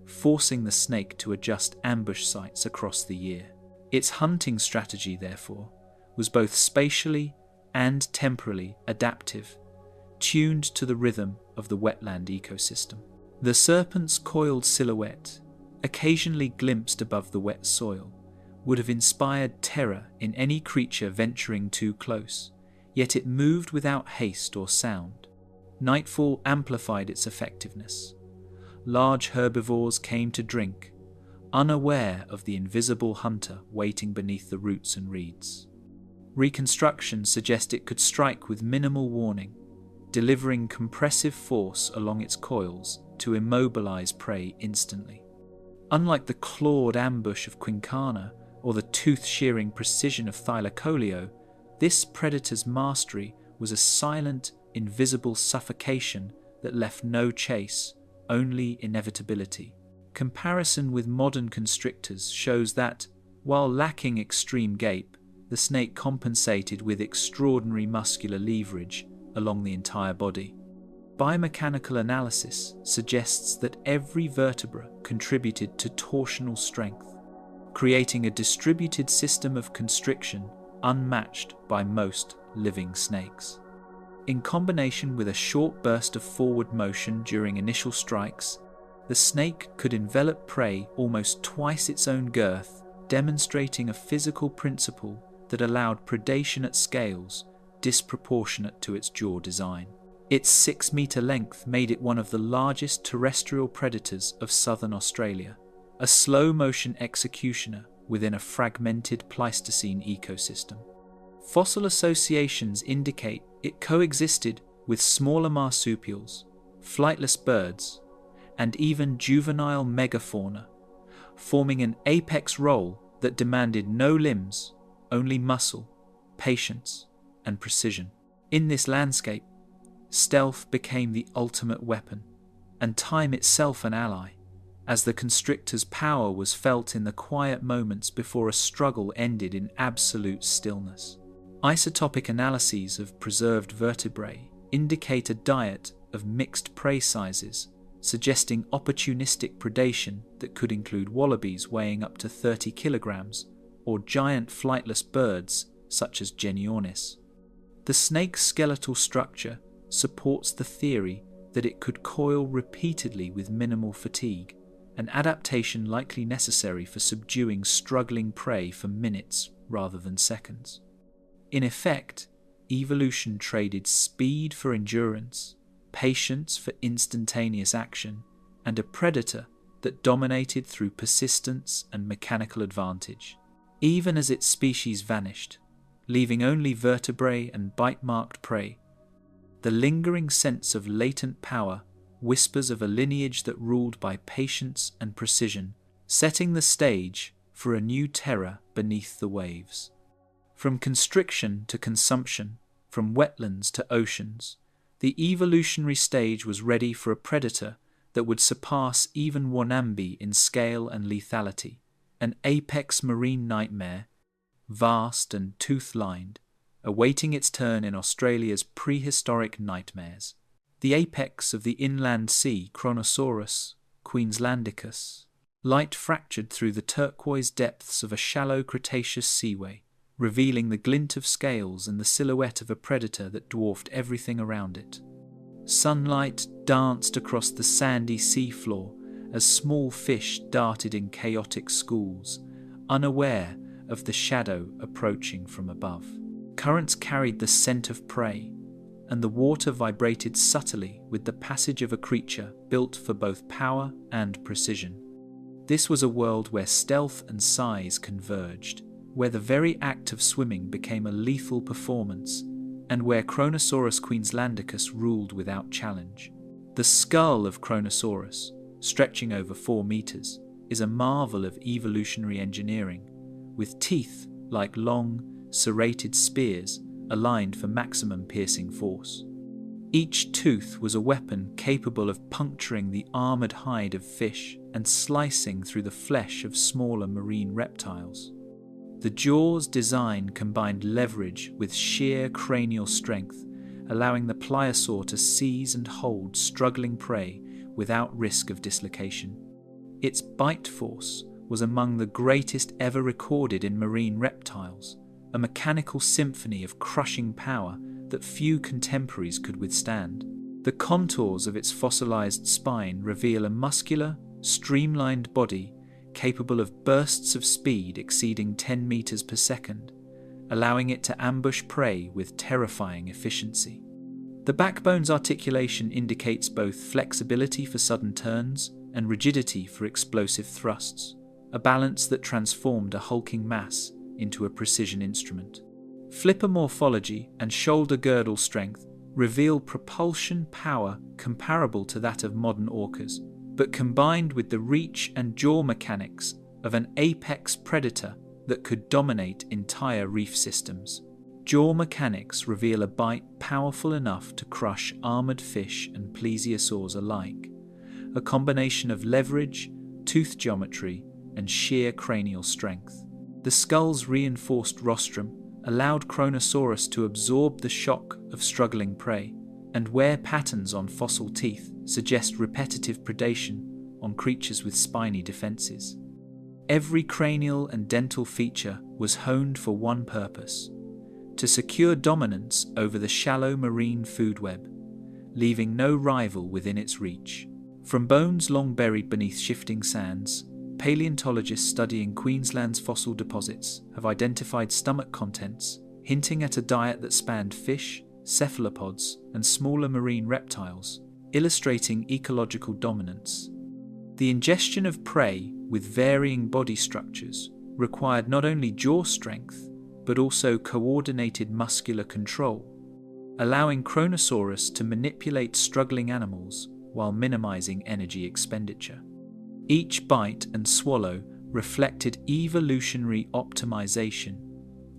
forcing the snake to adjust ambush sites across the year. Its hunting strategy, therefore, was both spatially and temporally adaptive, tuned to the rhythm of the wetland ecosystem. The serpent's coiled silhouette, occasionally glimpsed above the wet soil, would have inspired terror in any creature venturing too close, yet it moved without haste or sound. Nightfall amplified its effectiveness. Large herbivores came to drink, unaware of the invisible hunter waiting beneath the roots and reeds. Reconstructions suggest it could strike with minimal warning, delivering compressive force along its coils to immobilize prey instantly. Unlike the clawed ambush of Quincana or the tooth-shearing precision of Thylacoleo, this predator's mastery was a silent, invisible suffocation that left no chase, only inevitability. Comparison with modern constrictors shows that, while lacking extreme gape, the snake compensated with extraordinary muscular leverage along the entire body. Biomechanical analysis suggests that every vertebra contributed to torsional strength, creating a distributed system of constriction unmatched by most living snakes. In combination with a short burst of forward motion during initial strikes, the snake could envelop prey almost twice its own girth, demonstrating a physical principle that allowed predation at scales disproportionate to its jaw design. Its 6-meter length made it one of the largest terrestrial predators of southern Australia, a slow-motion executioner within a fragmented Pleistocene ecosystem. Fossil associations indicate it coexisted with smaller marsupials, flightless birds, and even juvenile megafauna, forming an apex role that demanded no limbs, only muscle, patience, and precision. In this landscape, stealth became the ultimate weapon, and time itself an ally, as the constrictor's power was felt in the quiet moments before a struggle ended in absolute stillness. Isotopic analyses of preserved vertebrae indicate a diet of mixed prey sizes, suggesting opportunistic predation that could include wallabies weighing up to 30 kilograms or giant flightless birds such as Genyornis. The snake's skeletal structure supports the theory that it could coil repeatedly with minimal fatigue, an adaptation likely necessary for subduing struggling prey for minutes rather than seconds. In effect, evolution traded speed for endurance, patience for instantaneous action, and a predator that dominated through persistence and mechanical advantage. Even as its species vanished, leaving only vertebrae and bite-marked prey, the lingering sense of latent power whispers of a lineage that ruled by patience and precision, setting the stage for a new terror beneath the waves. From constriction to consumption, from wetlands to oceans, the evolutionary stage was ready for a predator that would surpass even Wanambi in scale and lethality, an apex marine nightmare, vast and tooth-lined, awaiting its turn in Australia's prehistoric nightmares. The apex of the inland sea, Kronosaurus queenslandicus, light fractured through the turquoise depths of a shallow Cretaceous seaway, revealing the glint of scales and the silhouette of a predator that dwarfed everything around it. Sunlight danced across the sandy seafloor as small fish darted in chaotic schools, unaware of the shadow approaching from above. Currents carried the scent of prey, and the water vibrated subtly with the passage of a creature built for both power and precision. This was a world where stealth and size converged, where the very act of swimming became a lethal performance, and where Kronosaurus queenslandicus ruled without challenge. The skull of Kronosaurus, stretching over 4 meters, is a marvel of evolutionary engineering, with teeth like long, serrated spears aligned for maximum piercing force. Each tooth was a weapon capable of puncturing the armored hide of fish and slicing through the flesh of smaller marine reptiles. The jaw's design combined leverage with sheer cranial strength, allowing the pliosaur to seize and hold struggling prey without risk of dislocation. Its bite force was among the greatest ever recorded in marine reptiles, a mechanical symphony of crushing power that few contemporaries could withstand. The contours of its fossilized spine reveal a muscular, streamlined body capable of bursts of speed exceeding 10 meters per second, allowing it to ambush prey with terrifying efficiency. The backbone's articulation indicates both flexibility for sudden turns and rigidity for explosive thrusts, a balance that transformed a hulking mass into a precision instrument. Flipper morphology and shoulder girdle strength reveal propulsion power comparable to that of modern orcas, but combined with the reach and jaw mechanics of an apex predator that could dominate entire reef systems. Jaw mechanics reveal a bite powerful enough to crush armored fish and plesiosaurs alike, a combination of leverage, tooth geometry, and sheer cranial strength. The skull's reinforced rostrum allowed Kronosaurus to absorb the shock of struggling prey, and wear patterns on fossil teeth suggest repetitive predation on creatures with spiny defenses. Every cranial and dental feature was honed for one purpose: to secure dominance over the shallow marine food web, leaving no rival within its reach. From bones long buried beneath shifting sands, paleontologists studying Queensland's fossil deposits have identified stomach contents hinting at a diet that spanned fish, cephalopods, and smaller marine reptiles, illustrating ecological dominance. The ingestion of prey with varying body structures required not only jaw strength, but also coordinated muscular control, allowing Kronosaurus to manipulate struggling animals while minimizing energy expenditure. Each bite and swallow reflected evolutionary optimization,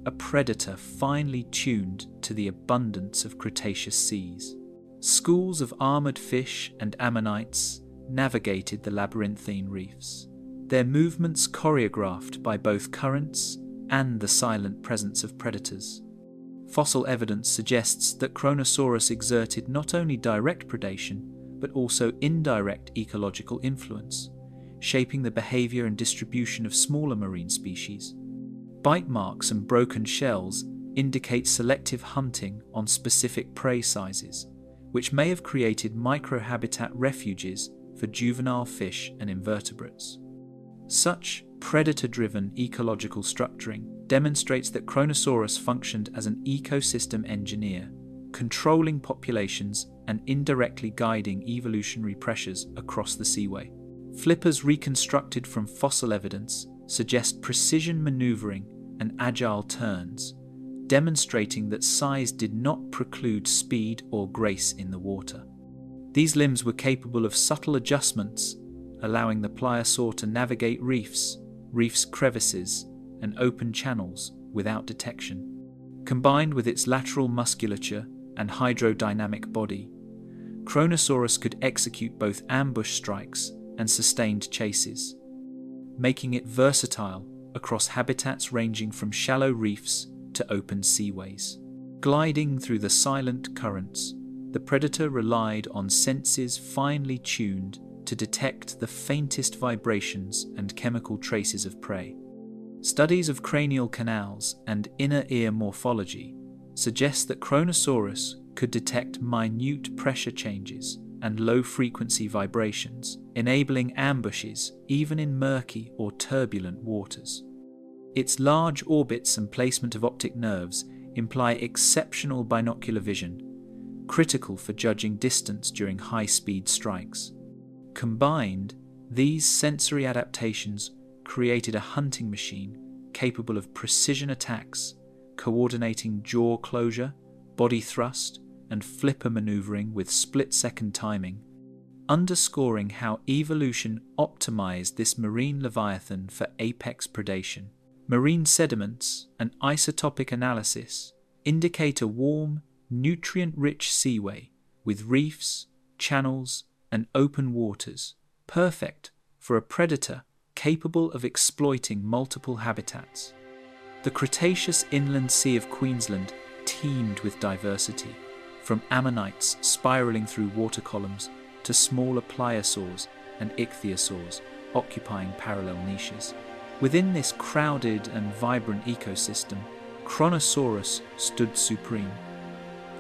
a predator finely tuned to the abundance of Cretaceous seas. Schools of armored fish and ammonites, navigated the labyrinthine reefs, their movements choreographed by both currents and the silent presence of predators. Fossil evidence suggests that Kronosaurus exerted not only direct predation, but also indirect ecological influence, shaping the behavior and distribution of smaller marine species. Bite marks and broken shells indicate selective hunting on specific prey sizes, which may have created microhabitat refuges for juvenile fish and invertebrates. Such predator-driven ecological structuring demonstrates that Kronosaurus functioned as an ecosystem engineer, controlling populations and indirectly guiding evolutionary pressures across the seaway. Flippers reconstructed from fossil evidence suggest precision maneuvering and agile turns, demonstrating that size did not preclude speed or grace in the water. These limbs were capable of subtle adjustments, allowing the pliosaur to navigate reefs, crevices, and open channels without detection. Combined with its lateral musculature and hydrodynamic body, Kronosaurus could execute both ambush strikes and sustained chases, making it versatile across habitats ranging from shallow reefs to open seaways. Gliding through the silent currents, the predator relied on senses finely tuned to detect the faintest vibrations and chemical traces of prey. Studies of cranial canals and inner ear morphology suggest that Kronosaurus could detect minute pressure changes and low-frequency vibrations, enabling ambushes even in murky or turbulent waters. Its large orbits and placement of optic nerves imply exceptional binocular vision, critical for judging distance during high-speed strikes. Combined, these sensory adaptations created a hunting machine capable of precision attacks, coordinating jaw closure, body thrust, and flipper maneuvering with split-second timing, underscoring how evolution optimized this marine leviathan for apex predation. Marine sediments and isotopic analysis indicate a warm, nutrient-rich seaway with reefs, channels, and open waters, perfect for a predator capable of exploiting multiple habitats. The Cretaceous inland sea of Queensland teemed with diversity, from ammonites spiralling through water columns to smaller pliosaurs and ichthyosaurs occupying parallel niches. Within this crowded and vibrant ecosystem, Kronosaurus stood supreme,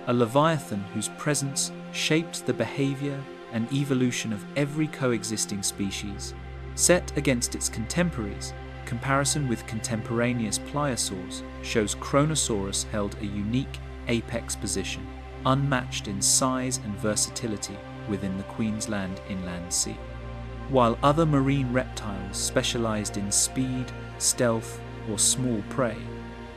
a leviathan whose presence shaped the behavior and evolution of every coexisting species. Set against its contemporaries, comparison with contemporaneous pliosaurs shows Kronosaurus held a unique apex position, unmatched in size and versatility within the Queensland Inland Sea. While other marine reptiles specialized in speed, stealth, or small prey,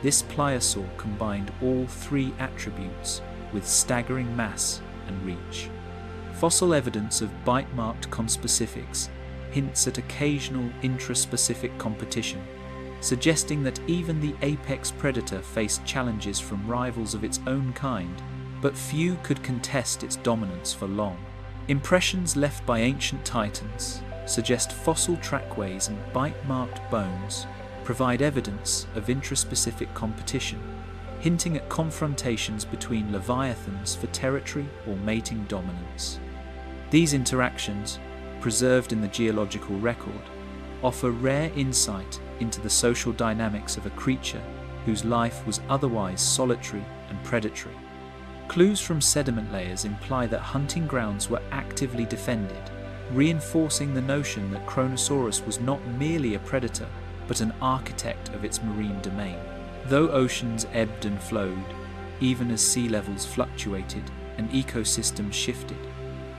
this pliosaur combined all three attributes with staggering mass and reach. Fossil evidence of bite-marked conspecifics hints at occasional intraspecific competition, suggesting that even the apex predator faced challenges from rivals of its own kind, but few could contest its dominance for long. Impressions left by ancient titans suggest fossil trackways and bite-marked bones provide evidence of intraspecific competition, hinting at confrontations between leviathans for territory or mating dominance. These interactions, preserved in the geological record, offer rare insight into the social dynamics of a creature whose life was otherwise solitary and predatory. Clues from sediment layers imply that hunting grounds were actively defended, reinforcing the notion that Kronosaurus was not merely a predator, but an architect of its marine domain. Though oceans ebbed and flowed, even as sea levels fluctuated and ecosystems shifted,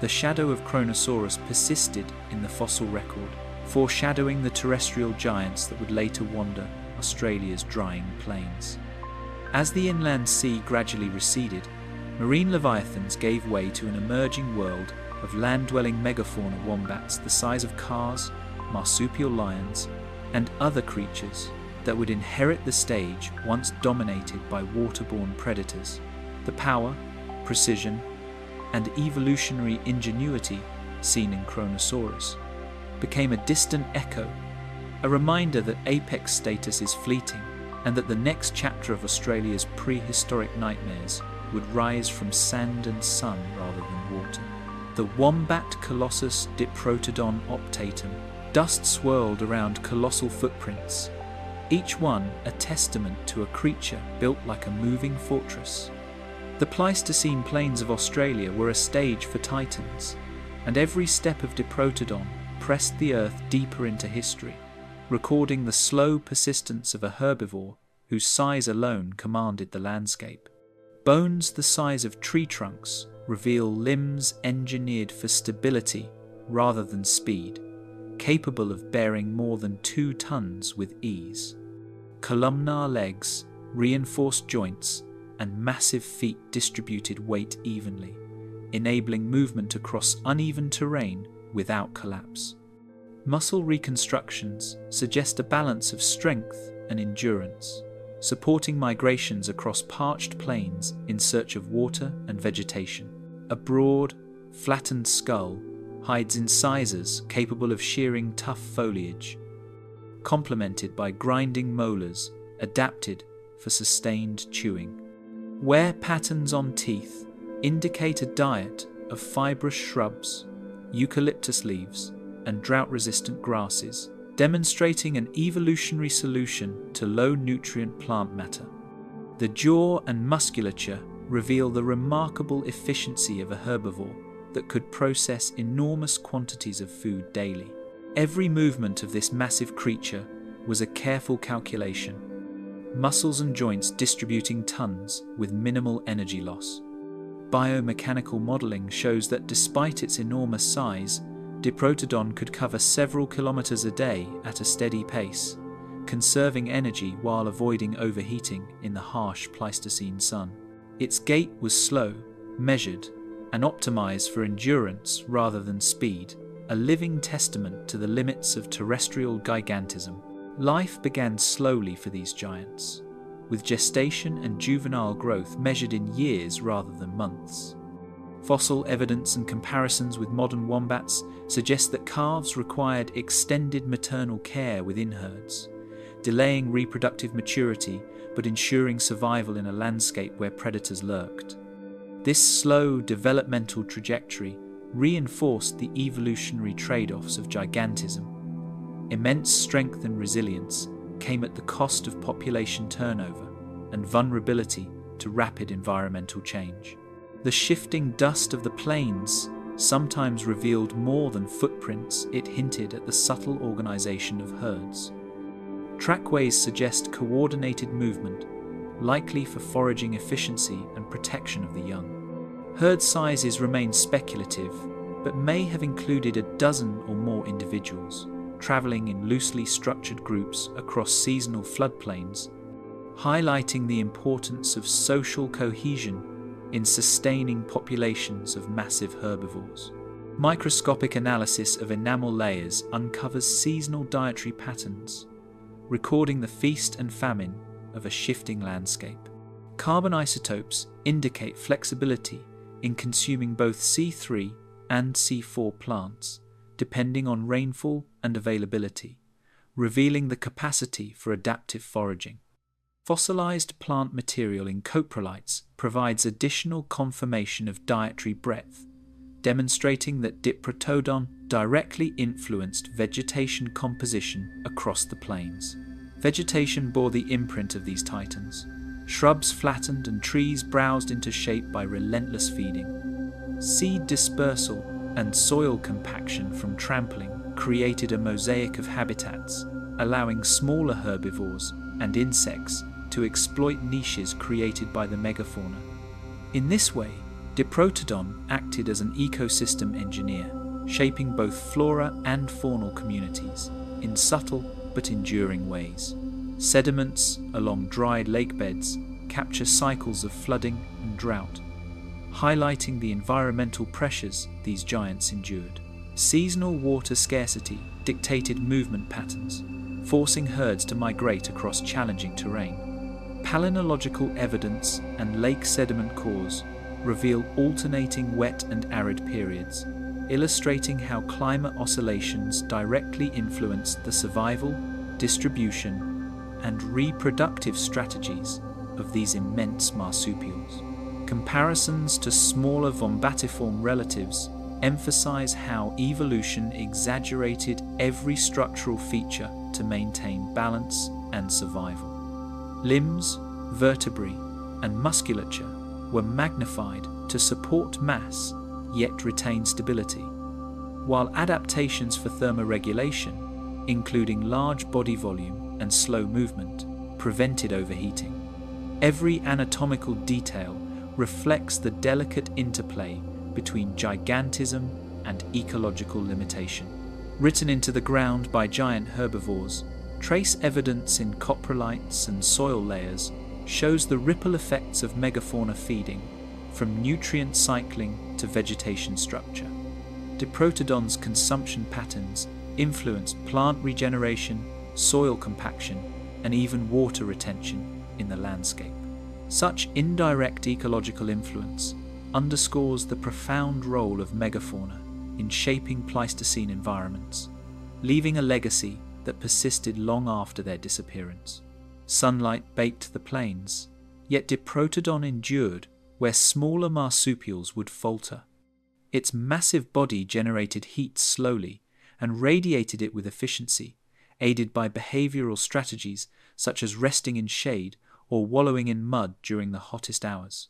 the shadow of Kronosaurus persisted in the fossil record, foreshadowing the terrestrial giants that would later wander Australia's drying plains. As the inland sea gradually receded, marine leviathans gave way to an emerging world of land-dwelling megafauna wombats the size of cars, marsupial lions, and other creatures that would inherit the stage once dominated by waterborne predators. The power, precision, and evolutionary ingenuity seen in Kronosaurus, became a distant echo, a reminder that apex status is fleeting and that the next chapter of Australia's prehistoric nightmares would rise from sand and sun rather than water. The wombat Colossus Diprotodon optatum, dust swirled around colossal footprints, each one a testament to a creature built like a moving fortress. The Pleistocene plains of Australia were a stage for titans, and every step of Diprotodon pressed the earth deeper into history, recording the slow persistence of a herbivore whose size alone commanded the landscape. Bones the size of tree trunks reveal limbs engineered for stability rather than speed, capable of bearing more than 2 tons with ease. Columnar legs, reinforced joints, and massive feet distributed weight evenly, enabling movement across uneven terrain without collapse. Muscle reconstructions suggest a balance of strength and endurance, supporting migrations across parched plains in search of water and vegetation. A broad, flattened skull hides incisors capable of shearing tough foliage, complemented by grinding molars adapted for sustained chewing. Wear patterns on teeth indicate a diet of fibrous shrubs, eucalyptus leaves, and drought-resistant grasses, demonstrating an evolutionary solution to low-nutrient plant matter. The jaw and musculature reveal the remarkable efficiency of a herbivore that could process enormous quantities of food daily. Every movement of this massive creature was a careful calculation, muscles and joints distributing tons with minimal energy loss. Biomechanical modelling shows that despite its enormous size, Diprotodon could cover several kilometers a day at a steady pace, conserving energy while avoiding overheating in the harsh Pleistocene sun. Its gait was slow, measured, and optimized for endurance rather than speed, a living testament to the limits of terrestrial gigantism. Life began slowly for these giants, with gestation and juvenile growth measured in years rather than months. Fossil evidence and comparisons with modern wombats suggest that calves required extended maternal care within herds, delaying reproductive maturity but ensuring survival in a landscape where predators lurked. This slow developmental trajectory reinforced the evolutionary trade-offs of gigantism. Immense strength and resilience came at the cost of population turnover and vulnerability to rapid environmental change. The shifting dust of the plains sometimes revealed more than footprints. It hinted at the subtle organization of herds. Trackways suggest coordinated movement, likely for foraging efficiency and protection of the young. Herd sizes remain speculative, but may have included a dozen or more individuals, traveling in loosely structured groups across seasonal floodplains, highlighting the importance of social cohesion in sustaining populations of massive herbivores. Microscopic analysis of enamel layers uncovers seasonal dietary patterns, recording the feast and famine of a shifting landscape. Carbon isotopes indicate flexibility in consuming both C3 and C4 plants, depending on rainfall and availability, revealing the capacity for adaptive foraging. Fossilized plant material in coprolites provides additional confirmation of dietary breadth, demonstrating that Diprotodon directly influenced vegetation composition across the plains. Vegetation bore the imprint of these titans. Shrubs flattened and trees browsed into shape by relentless feeding. Seed dispersal and soil compaction from trampling created a mosaic of habitats, allowing smaller herbivores and insects to exploit niches created by the megafauna. In this way, Diprotodon acted as an ecosystem engineer, shaping both flora and faunal communities in subtle but enduring ways. Sediments along dried lake beds capture cycles of flooding and drought, highlighting the environmental pressures these giants endured. Seasonal water scarcity dictated movement patterns, forcing herds to migrate across challenging terrain. Palynological evidence and lake sediment cores reveal alternating wet and arid periods, illustrating how climate oscillations directly influenced the survival, distribution, and reproductive strategies of these immense marsupials. Comparisons to smaller vombatiform relatives emphasize how evolution exaggerated every structural feature to maintain balance and survival. Limbs, vertebrae, and musculature were magnified to support mass yet retain stability, while adaptations for thermoregulation, including large body volume and slow movement, prevented overheating. Every anatomical detail reflects the delicate interplay between gigantism and ecological limitation. Written into the ground by giant herbivores, trace evidence in coprolites and soil layers shows the ripple effects of megafauna feeding, from nutrient cycling to vegetation structure. Diprotodon's consumption patterns influenced plant regeneration, soil compaction, and even water retention in the landscape. Such indirect ecological influence underscores the profound role of megafauna in shaping Pleistocene environments, leaving a legacy that persisted long after their disappearance. Sunlight baked the plains, yet Diprotodon endured where smaller marsupials would falter. Its massive body generated heat slowly and radiated it with efficiency, aided by behavioral strategies such as resting in shade or wallowing in mud during the hottest hours.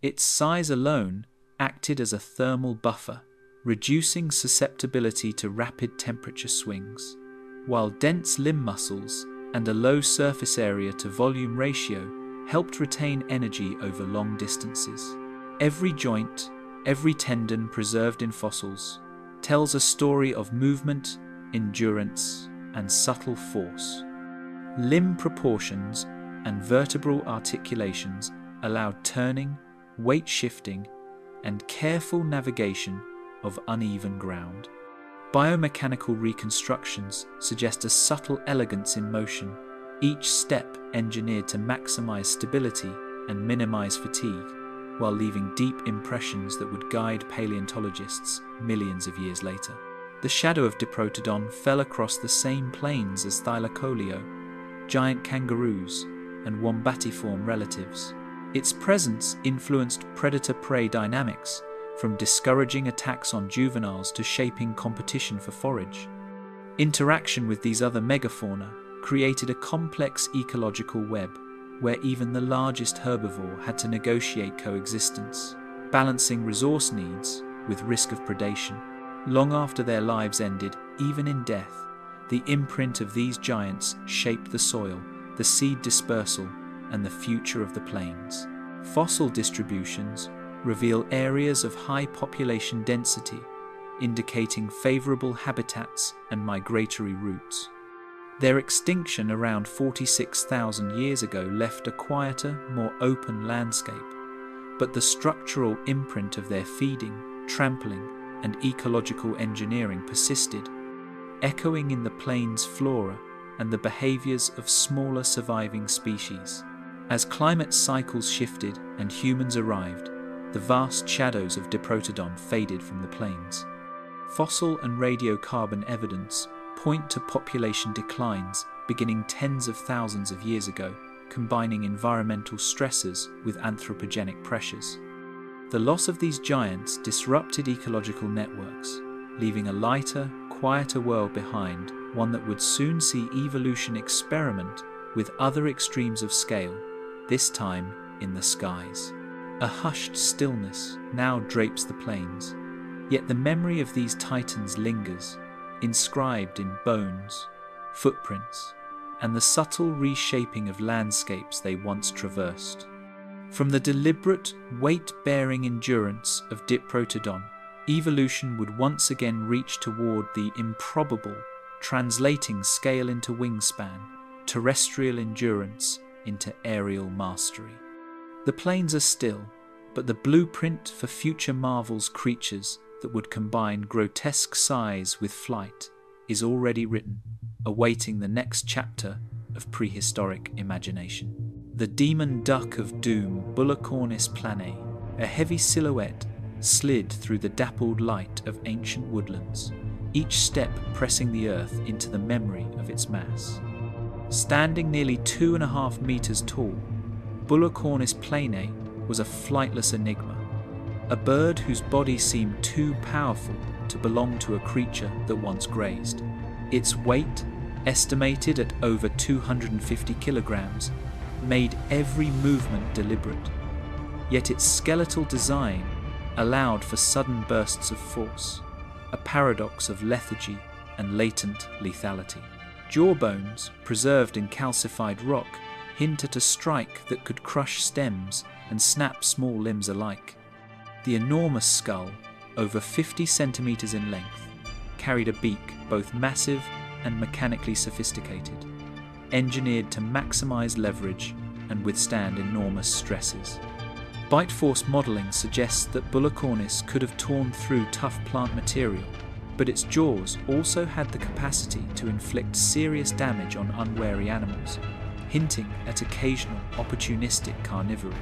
Its size alone acted as a thermal buffer, reducing susceptibility to rapid temperature swings, while dense limb muscles and a low surface area to volume ratio helped retain energy over long distances. Every joint, every tendon preserved in fossils, tells a story of movement, endurance, and subtle force. Limb proportions and vertebral articulations allowed turning, weight shifting, and careful navigation of uneven ground. Biomechanical reconstructions suggest a subtle elegance in motion, each step engineered to maximize stability and minimize fatigue, while leaving deep impressions that would guide paleontologists millions of years later. The shadow of Diprotodon fell across the same plains as Thylacoleo, giant kangaroos, and wombatiform relatives. Its presence influenced predator-prey dynamics, from discouraging attacks on juveniles to shaping competition for forage. Interaction with these other megafauna created a complex ecological web where even the largest herbivore had to negotiate coexistence, balancing resource needs with risk of predation. Long after their lives ended, even in death, the imprint of these giants shaped the soil, the seed dispersal, and the future of the plains. Fossil distributions reveal areas of high population density, indicating favorable habitats and migratory routes. Their extinction around 46,000 years ago left a quieter, more open landscape, but the structural imprint of their feeding, trampling, and ecological engineering persisted, echoing in the plains' flora and the behaviors of smaller surviving species. As climate cycles shifted and humans arrived, the vast shadows of Diprotodon faded from the plains. Fossil and radiocarbon evidence point to population declines beginning tens of thousands of years ago, combining environmental stresses with anthropogenic pressures. The loss of these giants disrupted ecological networks, leaving a lighter, quieter world behind, one that would soon see evolution experiment with other extremes of scale, this time in the skies. A hushed stillness now drapes the plains, yet the memory of these titans lingers, inscribed in bones, footprints, and the subtle reshaping of landscapes they once traversed. From the deliberate, weight-bearing endurance of Diprotodon, evolution would once again reach toward the improbable, translating scale into wingspan, terrestrial endurance into aerial mastery. The plains are still, but the blueprint for future marvels creatures that would combine grotesque size with flight is already written, awaiting the next chapter of prehistoric imagination. The demon duck of doom, Bulocornis planae, a heavy silhouette slid through the dappled light of ancient woodlands, each step pressing the earth into the memory of its mass. Standing nearly 2.5 meters tall, Bullocornis planae was a flightless enigma, a bird whose body seemed too powerful to belong to a creature that once grazed. Its weight, estimated at over 250 kilograms, made every movement deliberate, yet its skeletal design allowed for sudden bursts of force, a paradox of lethargy and latent lethality. Jawbones, preserved in calcified rock, hint at a strike that could crush stems and snap small limbs alike. The enormous skull, over 50 centimeters in length, carried a beak both massive and mechanically sophisticated, engineered to maximize leverage and withstand enormous stresses. Bite force modeling suggests that Bullocornis could have torn through tough plant material, but its jaws also had the capacity to inflict serious damage on unwary animals, hinting at occasional opportunistic carnivory.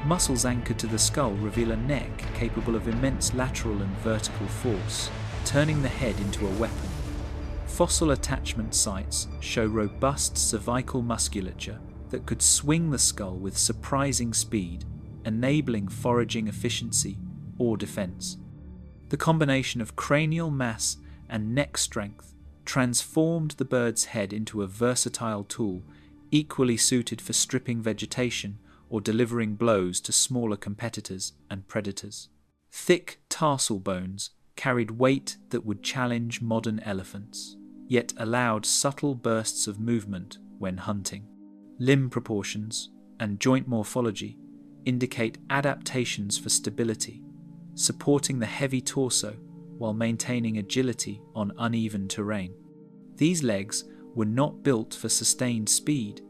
Muscles anchored to the skull reveal a neck capable of immense lateral and vertical force, turning the head into a weapon. Fossil attachment sites show robust cervical musculature that could swing the skull with surprising speed, enabling foraging efficiency or defense. The combination of cranial mass and neck strength transformed the bird's head into a versatile tool equally suited for stripping vegetation or delivering blows to smaller competitors and predators. Thick tarsal bones carried weight that would challenge modern elephants, yet allowed subtle bursts of movement when hunting. Limb proportions and joint morphology indicate adaptations for stability, supporting the heavy torso while maintaining agility on uneven terrain. These legs were not built for sustained speed,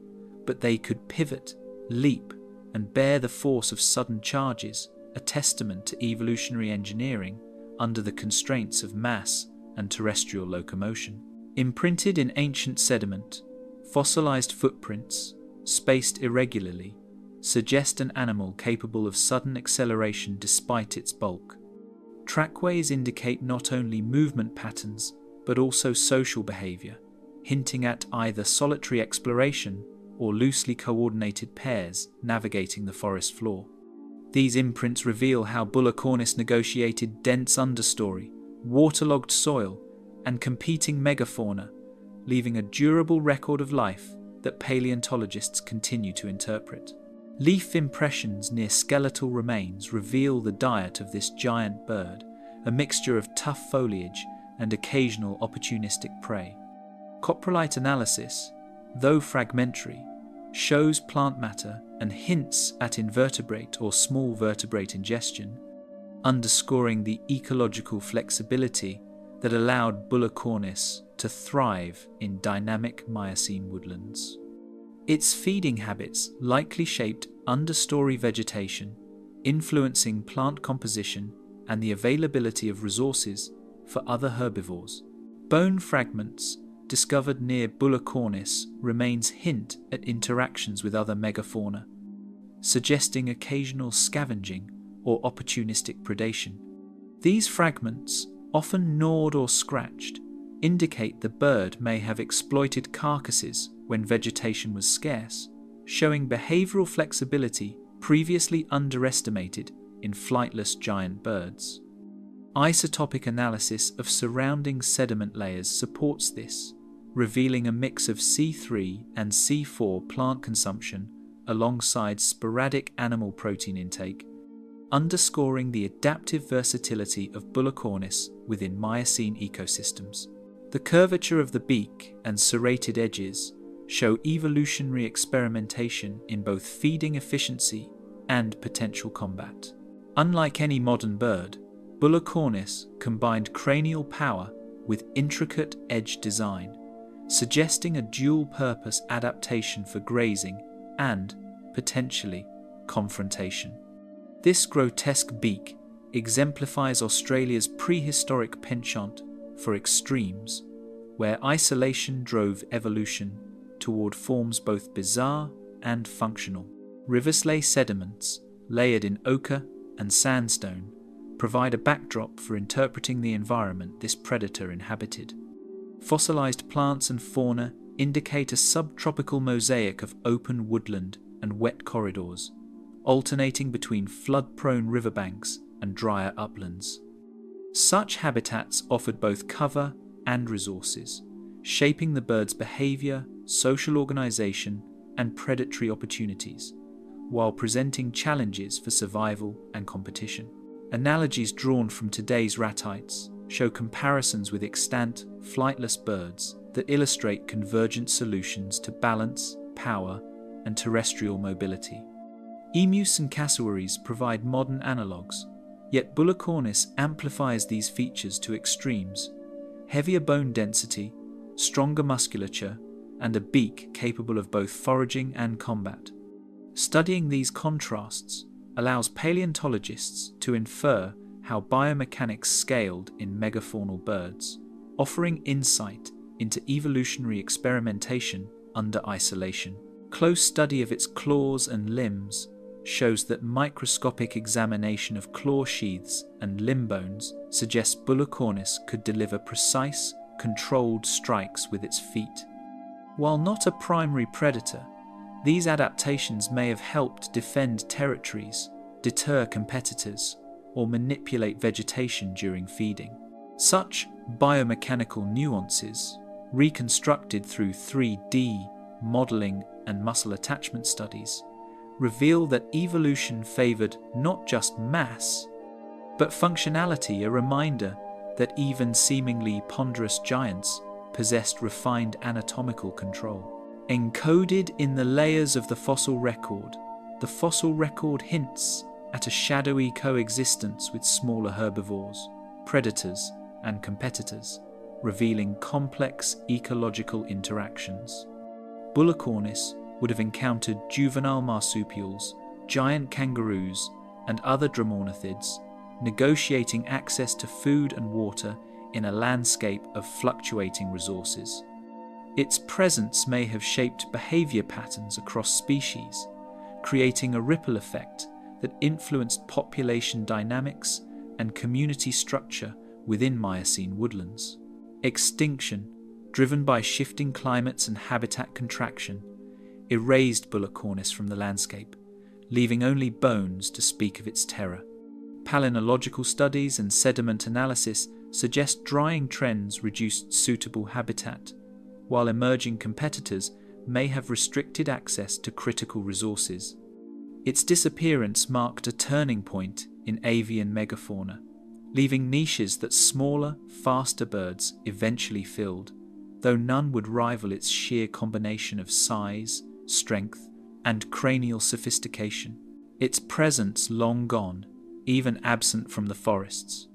but they could pivot, leap, and bear the force of sudden charges, a testament to evolutionary engineering under the constraints of mass and terrestrial locomotion. Imprinted in ancient sediment, fossilized footprints, spaced irregularly, suggest an animal capable of sudden acceleration despite its bulk. Trackways indicate not only movement patterns, but also social behavior, hinting at either solitary exploration or loosely coordinated pairs navigating the forest floor. These imprints reveal how Bullocornis negotiated dense understory, waterlogged soil, and competing megafauna, leaving a durable record of life that paleontologists continue to interpret. Leaf impressions near skeletal remains reveal the diet of this giant bird, a mixture of tough foliage and occasional opportunistic prey. Coprolite analysis, though fragmentary, shows plant matter and hints at invertebrate or small vertebrate ingestion, underscoring the ecological flexibility that allowed Bullocornis to thrive in dynamic Miocene woodlands. Its feeding habits likely shaped understory vegetation, influencing plant composition and the availability of resources for other herbivores. Bone fragments discovered near Bullocornis remains hint at interactions with other megafauna, suggesting occasional scavenging or opportunistic predation. These fragments, often gnawed or scratched, indicate the bird may have exploited carcasses when vegetation was scarce, showing behavioral flexibility previously underestimated in flightless giant birds. Isotopic analysis of surrounding sediment layers supports this, revealing a mix of C3 and C4 plant consumption alongside sporadic animal protein intake, underscoring the adaptive versatility of Bullocornis within Miocene ecosystems. The curvature of the beak and serrated edges show evolutionary experimentation in both feeding efficiency and potential combat. Unlike any modern bird, Bullocornis combined cranial power with intricate edge design, suggesting a dual-purpose adaptation for grazing and, potentially, confrontation. This grotesque beak exemplifies Australia's prehistoric penchant for extremes, where isolation drove evolution toward forms both bizarre and functional. Riversley sediments, layered in ochre and sandstone, provide a backdrop for interpreting the environment this predator inhabited. Fossilized plants and fauna indicate a subtropical mosaic of open woodland and wet corridors, alternating between flood-prone riverbanks and drier uplands. Such habitats offered both cover and resources, shaping the bird's behavior, social organization, and predatory opportunities, while presenting challenges for survival and competition. Analogies drawn from today's ratites show comparisons with extant, flightless birds that illustrate convergent solutions to balance, power, and terrestrial mobility. Emus and cassowaries provide modern analogues, yet Bullocornis amplifies these features to extremes: heavier bone density, stronger musculature, and a beak capable of both foraging and combat. Studying these contrasts allows paleontologists to infer how biomechanics scaled in megafaunal birds, offering insight into evolutionary experimentation under isolation. Close study of its claws and limbs shows that microscopic examination of claw sheaths and limb bones suggests Bullocornis could deliver precise, controlled strikes with its feet. While not a primary predator, these adaptations may have helped defend territories, deter competitors, or manipulate vegetation during feeding. Such biomechanical nuances, reconstructed through 3D modeling and muscle attachment studies, reveal that evolution favored not just mass, but functionality, a reminder that even seemingly ponderous giants possessed refined anatomical control. Encoded in the layers of the fossil record hints at a shadowy coexistence with smaller herbivores, predators, and competitors, revealing complex ecological interactions. Bullocornis would have encountered juvenile marsupials, giant kangaroos, and other dromaeonthids, negotiating access to food and water in a landscape of fluctuating resources. Its presence may have shaped behavior patterns across species, creating a ripple effect that influenced population dynamics and community structure within Miocene woodlands. Extinction, driven by shifting climates and habitat contraction, erased Bullocornis from the landscape, leaving only bones to speak of its terror. Palynological studies and sediment analysis suggest drying trends reduced suitable habitat, while emerging competitors may have restricted access to critical resources. Its disappearance marked a turning point in avian megafauna, leaving niches that smaller, faster birds eventually filled, though none would rival its sheer combination of size, strength, and cranial sophistication. Its presence long gone, even absent from the forests.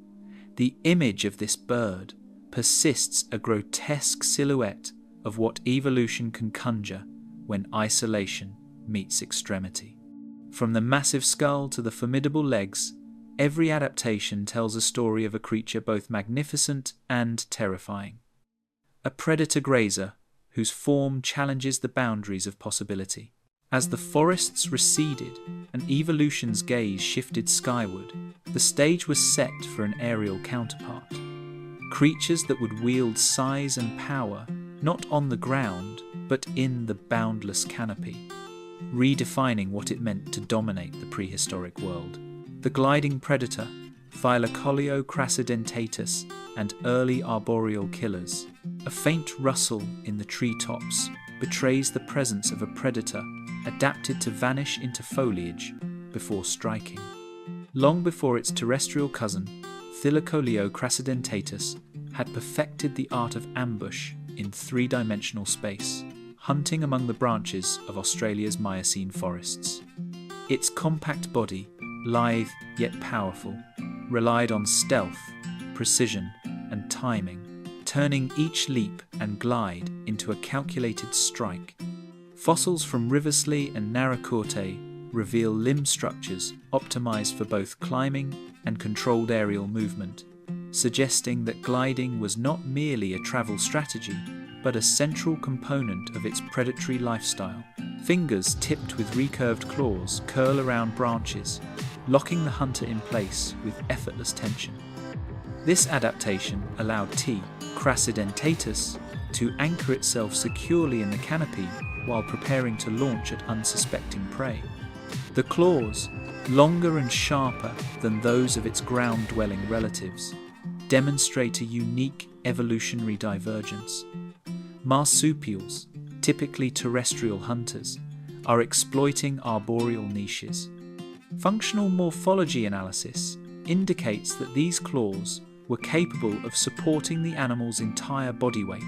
The image of this bird persists, a grotesque silhouette of what evolution can conjure when isolation meets extremity. From the massive skull to the formidable legs, every adaptation tells a story of a creature both magnificent and terrifying. A predator grazer whose form challenges the boundaries of possibility. As the forests receded and evolution's gaze shifted skyward, the stage was set for an aerial counterpart. Creatures that would wield size and power not on the ground, but in the boundless canopy, redefining what it meant to dominate the prehistoric world. The gliding predator, Thylacoleo crassidentatus, and early arboreal killers. A faint rustle in the treetops betrays the presence of a predator adapted to vanish into foliage before striking. Long before its terrestrial cousin, Thylacoleo crassidentatus had perfected the art of ambush in three-dimensional space, hunting among the branches of Australia's Miocene forests. Its compact body, lithe yet powerful, relied on stealth, precision, and timing, turning each leap and glide into a calculated strike. Fossils from Riversley and Naracoorte reveal limb structures optimized for both climbing and controlled aerial movement, suggesting that gliding was not merely a travel strategy, but a central component of its predatory lifestyle. Fingers tipped with recurved claws curl around branches, locking the hunter in place with effortless tension. This adaptation allowed T. crassidentatus to anchor itself securely in the canopy while preparing to launch at unsuspecting prey. The claws, longer and sharper than those of its ground-dwelling relatives, demonstrate a unique evolutionary divergence. Marsupials, typically terrestrial hunters, are exploiting arboreal niches. Functional morphology analysis indicates that these claws were capable of supporting the animal's entire body weight,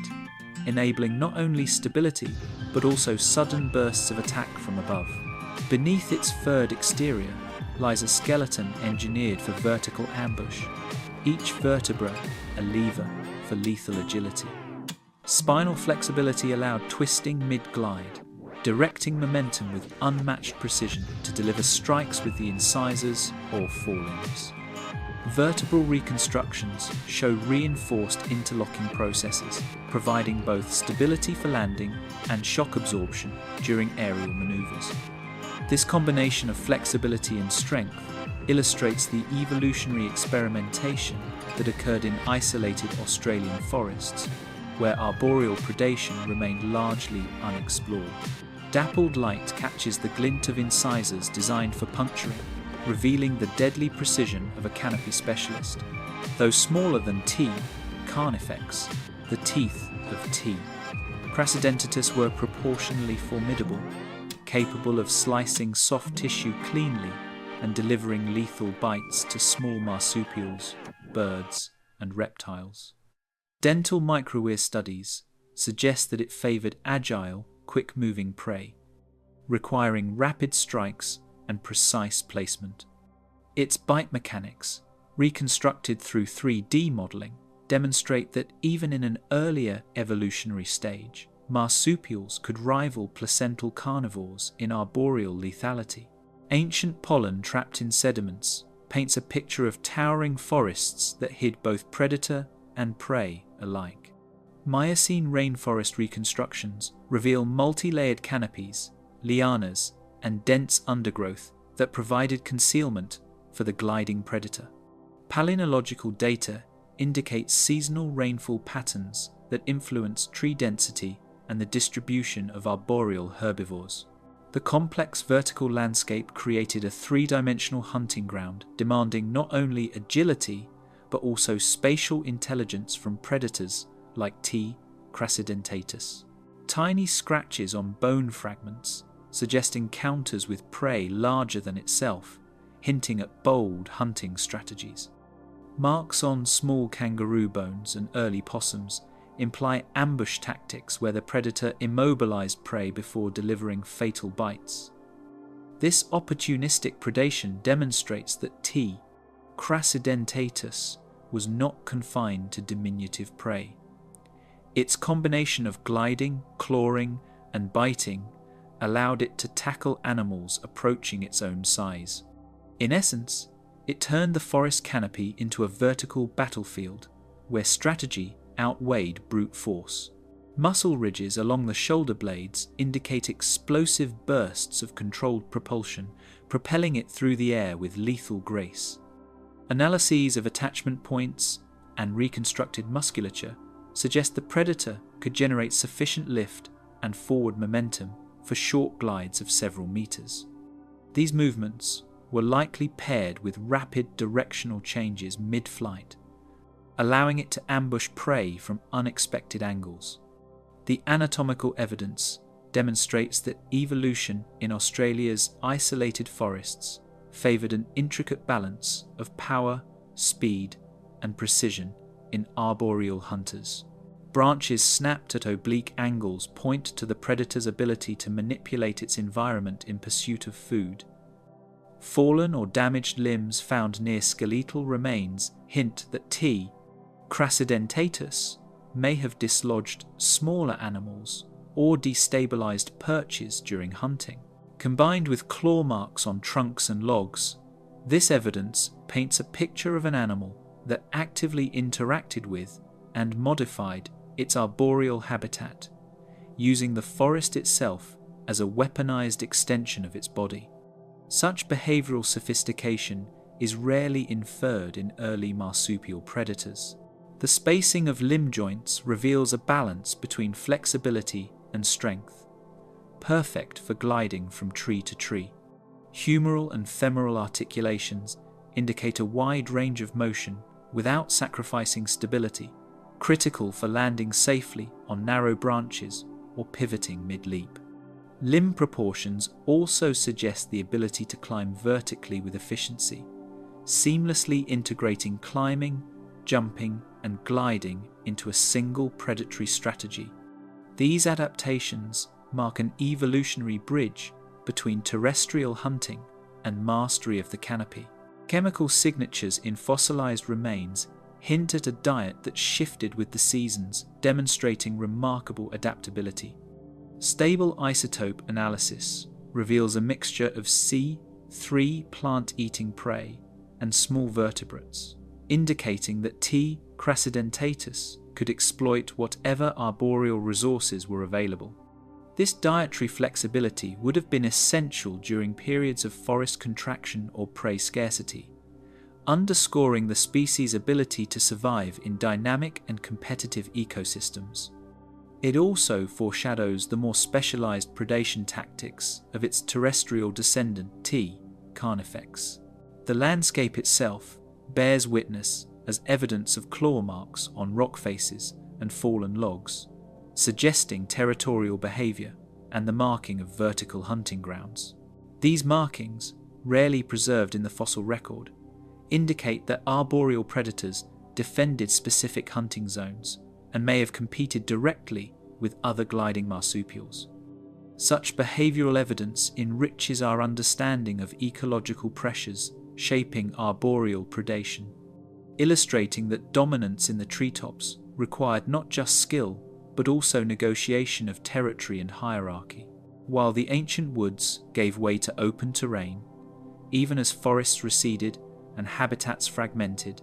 enabling not only stability but also sudden bursts of attack from above. Beneath its furred exterior lies a skeleton engineered for vertical ambush, each vertebra a lever for lethal agility. Spinal flexibility allowed twisting mid-glide, directing momentum with unmatched precision to deliver strikes with the incisors or forelimbs. Vertebral reconstructions show reinforced interlocking processes, providing both stability for landing and shock absorption during aerial maneuvers. This combination of flexibility and strength illustrates the evolutionary experimentation that occurred in isolated Australian forests, where arboreal predation remained largely unexplored. Dappled light catches the glint of incisors designed for puncturing, revealing the deadly precision of a canopy specialist. Though smaller than T. carnifex, the teeth of T. crassidentatus were proportionally formidable, capable of slicing soft tissue cleanly and delivering lethal bites to small marsupials, birds, and reptiles. Dental microwear studies suggest that it favoured agile, quick-moving prey, requiring rapid strikes and precise placement. Its bite mechanics, reconstructed through 3D modelling, demonstrate that even in an earlier evolutionary stage, marsupials could rival placental carnivores in arboreal lethality. Ancient pollen trapped in sediments paints a picture of towering forests that hid both predator and prey alike. Miocene rainforest reconstructions reveal multi-layered canopies, lianas, and dense undergrowth that provided concealment for the gliding predator. Palynological data indicates seasonal rainfall patterns that influence tree density and the distribution of arboreal herbivores. The complex vertical landscape created a three-dimensional hunting ground demanding not only agility but also spatial intelligence from predators like T. crassidentatus. Tiny scratches on bone fragments suggest encounters with prey larger than itself, hinting at bold hunting strategies. Marks on small kangaroo bones and early possums imply ambush tactics where the predator immobilized prey before delivering fatal bites. This opportunistic predation demonstrates that T. crassidentatus was not confined to diminutive prey. Its combination of gliding, clawing, and biting allowed it to tackle animals approaching its own size. In essence, it turned the forest canopy into a vertical battlefield where strategy outweighed brute force. Muscle ridges along the shoulder blades indicate explosive bursts of controlled propulsion, propelling it through the air with lethal grace. Analyses of attachment points and reconstructed musculature suggest the predator could generate sufficient lift and forward momentum for short glides of several meters. These movements were likely paired with rapid directional changes mid-flight, allowing it to ambush prey from unexpected angles. The anatomical evidence demonstrates that evolution in Australia's isolated forests favoured an intricate balance of power, speed, and precision in arboreal hunters. Branches snapped at oblique angles point to the predator's ability to manipulate its environment in pursuit of food. Fallen or damaged limbs found near skeletal remains hint that T. crassidentatus may have dislodged smaller animals or destabilized perches during hunting. Combined with claw marks on trunks and logs, this evidence paints a picture of an animal that actively interacted with and modified its arboreal habitat, using the forest itself as a weaponized extension of its body. Such behavioral sophistication is rarely inferred in early marsupial predators. The spacing of limb joints reveals a balance between flexibility and strength, perfect for gliding from tree to tree. Humeral and femoral articulations indicate a wide range of motion without sacrificing stability, critical for landing safely on narrow branches or pivoting mid-leap. Limb proportions also suggest the ability to climb vertically with efficiency, seamlessly integrating climbing, jumping, and gliding into a single predatory strategy. These adaptations mark an evolutionary bridge between terrestrial hunting and mastery of the canopy. Chemical signatures in fossilized remains hint at a diet that shifted with the seasons, demonstrating remarkable adaptability. Stable isotope analysis reveals a mixture of C3 plant-eating prey and small vertebrates, indicating that T. crassidentatus could exploit whatever arboreal resources were available. This dietary flexibility would have been essential during periods of forest contraction or prey scarcity, underscoring the species' ability to survive in dynamic and competitive ecosystems. It also foreshadows the more specialized predation tactics of its terrestrial descendant T. carnifex. The landscape itself bears witness as evidence of claw marks on rock faces and fallen logs, suggesting territorial behavior and the marking of vertical hunting grounds. These markings, rarely preserved in the fossil record, indicate that arboreal predators defended specific hunting zones and may have competed directly with other gliding marsupials. Such behavioral evidence enriches our understanding of ecological pressures shaping arboreal predation, illustrating that dominance in the treetops required not just skill, but also negotiation of territory and hierarchy. While the ancient woods gave way to open terrain, even as forests receded and habitats fragmented,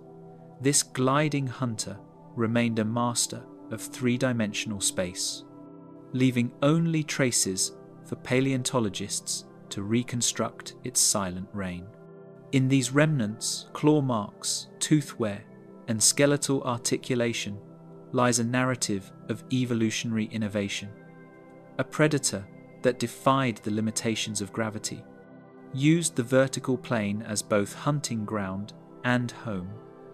this gliding hunter remained a master of three-dimensional space, leaving only traces for paleontologists to reconstruct its silent reign. In these remnants, claw marks, tooth wear, and skeletal articulation lies a narrative of evolutionary innovation, a predator that defied the limitations of gravity, used the vertical plane as both hunting ground and home,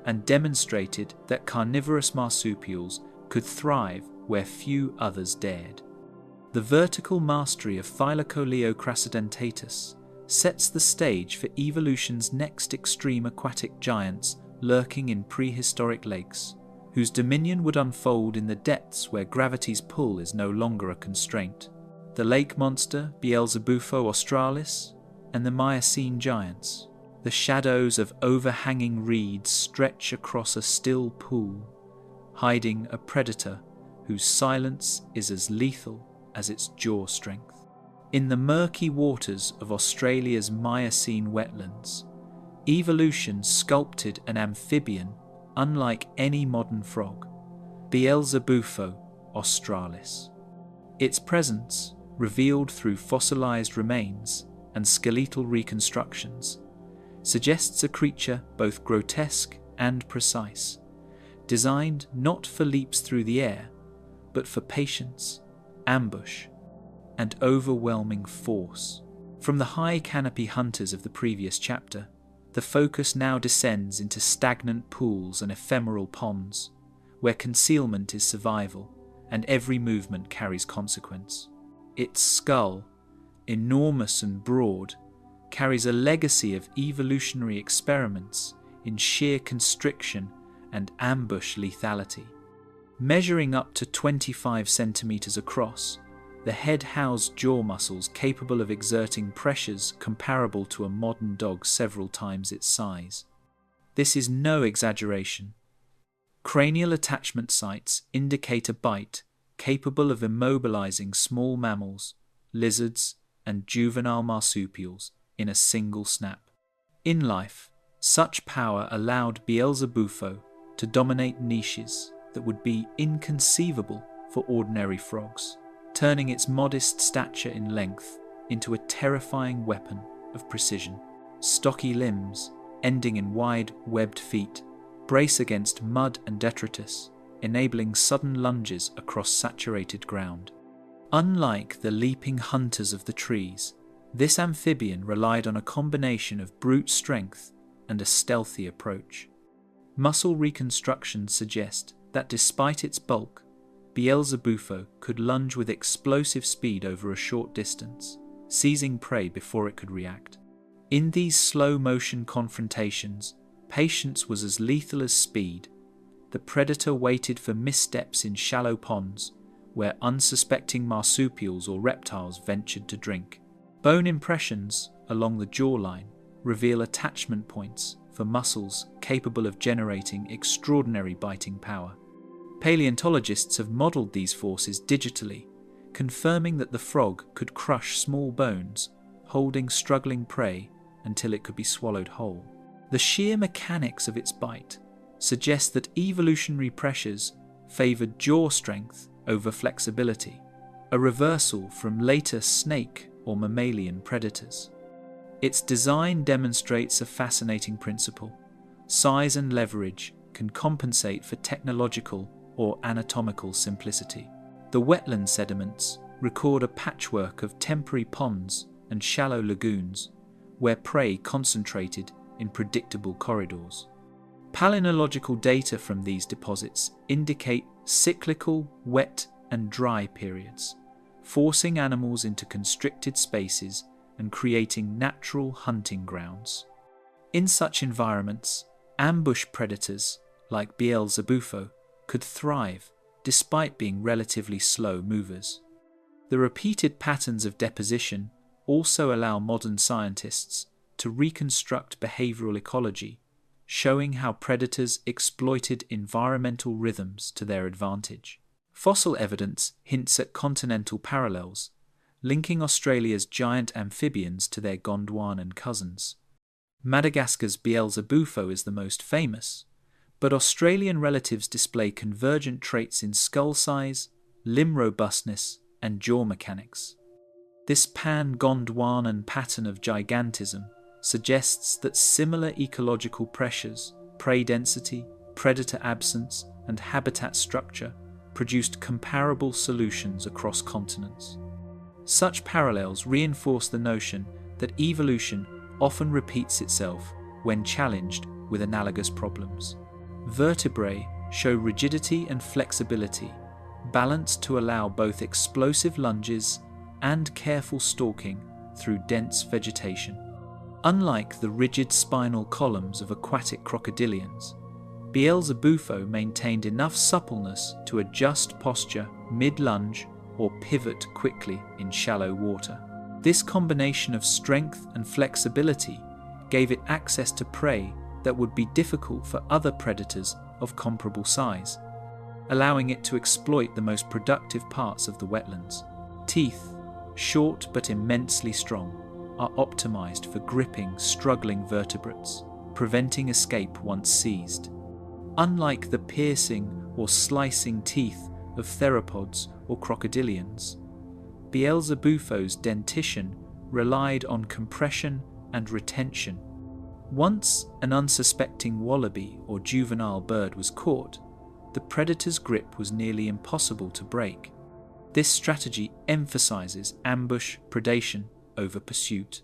and demonstrated that carnivorous marsupials could thrive where few others dared. The vertical mastery of Thylacoleo crassidentatus sets the stage for evolution's next extreme aquatic giants lurking in prehistoric lakes, whose dominion would unfold in the depths where gravity's pull is no longer a constraint. The lake monster Beelzebufo australis and the Miocene giants. The shadows of overhanging reeds stretch across a still pool, hiding a predator whose silence is as lethal as its jaw strength. In the murky waters of Australia's Miocene wetlands, evolution sculpted an amphibian unlike any modern frog, Beelzebufo australis. Its presence, revealed through fossilized remains and skeletal reconstructions, suggests a creature both grotesque and precise, designed not for leaps through the air, but for patience, ambush, and overwhelming force. From the high canopy hunters of the previous chapter, the focus now descends into stagnant pools and ephemeral ponds, where concealment is survival and every movement carries consequence. Its skull, enormous and broad, carries a legacy of evolutionary experiments in sheer constriction and ambush lethality. Measuring up to 25 centimeters across, the head housed jaw muscles capable of exerting pressures comparable to a modern dog several times its size. This is no exaggeration. Cranial attachment sites indicate a bite capable of immobilizing small mammals, lizards, and juvenile marsupials in a single snap. In life, such power allowed Beelzebufo to dominate niches that would be inconceivable for ordinary frogs, turning its modest stature in length into a terrifying weapon of precision. Stocky limbs, ending in wide, webbed feet, brace against mud and detritus, enabling sudden lunges across saturated ground. Unlike the leaping hunters of the trees, this amphibian relied on a combination of brute strength and a stealthy approach. Muscle reconstructions suggest that despite its bulk, Beelzebufo could lunge with explosive speed over a short distance, seizing prey before it could react. In these slow-motion confrontations, patience was as lethal as speed. The predator waited for missteps in shallow ponds, where unsuspecting marsupials or reptiles ventured to drink. Bone impressions along the jawline reveal attachment points for muscles capable of generating extraordinary biting power. Paleontologists have modelled these forces digitally, confirming that the frog could crush small bones, holding struggling prey until it could be swallowed whole. The sheer mechanics of its bite suggest that evolutionary pressures favoured jaw strength over flexibility, a reversal from later snake or mammalian predators. Its design demonstrates a fascinating principle. Size and leverage can compensate for technological or anatomical simplicity. The wetland sediments record a patchwork of temporary ponds and shallow lagoons, where prey concentrated in predictable corridors. Palynological data from these deposits indicate cyclical wet and dry periods, forcing animals into constricted spaces and creating natural hunting grounds. In such environments, ambush predators like Beelzebufo could thrive despite being relatively slow movers. The repeated patterns of deposition also allow modern scientists to reconstruct behavioral ecology, showing how predators exploited environmental rhythms to their advantage. Fossil evidence hints at continental parallels, linking Australia's giant amphibians to their Gondwanan cousins. Madagascar's Beelzebufo is the most famous, but Australian relatives display convergent traits in skull size, limb robustness, and jaw mechanics. This pan-Gondwanan pattern of gigantism suggests that similar ecological pressures, prey density, predator absence, and habitat structure produced comparable solutions across continents. Such parallels reinforce the notion that evolution often repeats itself when challenged with analogous problems. Vertebrae show rigidity and flexibility, balanced to allow both explosive lunges and careful stalking through dense vegetation. Unlike the rigid spinal columns of aquatic crocodilians, Beelzebufo maintained enough suppleness to adjust posture mid-lunge or pivot quickly in shallow water. This combination of strength and flexibility gave it access to prey that would be difficult for other predators of comparable size, allowing it to exploit the most productive parts of the wetlands. Teeth, short but immensely strong, are optimized for gripping struggling vertebrates, preventing escape once seized. Unlike the piercing or slicing teeth of theropods or crocodilians, Beelzebufo's dentition relied on compression and retention. Once an unsuspecting wallaby or juvenile bird was caught, the predator's grip was nearly impossible to break. This strategy emphasizes ambush predation over pursuit.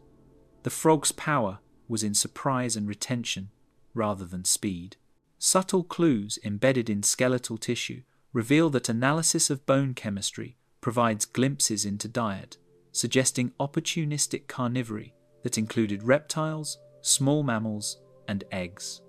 The frog's power was in surprise and retention rather than speed. Subtle clues embedded in skeletal tissue reveal that analysis of bone chemistry provides glimpses into diet, suggesting opportunistic carnivory that included reptiles, small mammals, and eggs.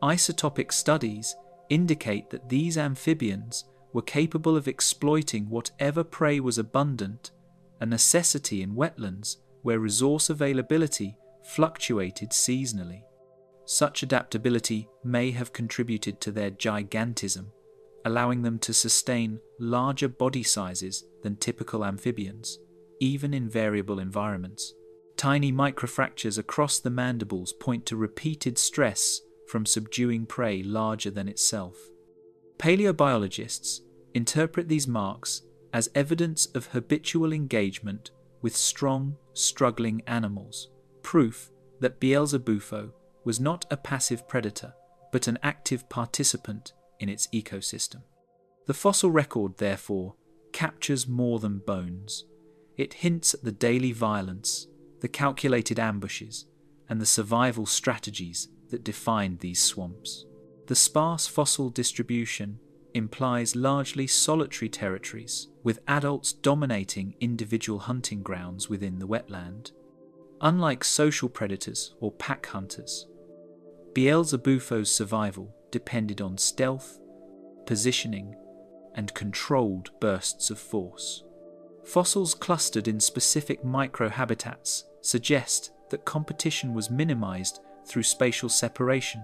Isotopic studies indicate that these amphibians were capable of exploiting whatever prey was abundant, a necessity in wetlands where resource availability fluctuated seasonally. Such adaptability may have contributed to their gigantism, allowing them to sustain larger body sizes than typical amphibians, even in variable environments. Tiny microfractures across the mandibles point to repeated stress from subduing prey larger than itself. Paleobiologists interpret these marks as evidence of habitual engagement with strong, struggling animals, proof that Beelzebufo was not a passive predator, but an active participant in its ecosystem. The fossil record, therefore, captures more than bones. It hints at the daily violence, the calculated ambushes, and the survival strategies that defined these swamps. The sparse fossil distribution implies largely solitary territories, with adults dominating individual hunting grounds within the wetland. Unlike social predators or pack hunters, Beelzebufo's survival depended on stealth, positioning, and controlled bursts of force. Fossils clustered in specific microhabitats suggest that competition was minimized through spatial separation,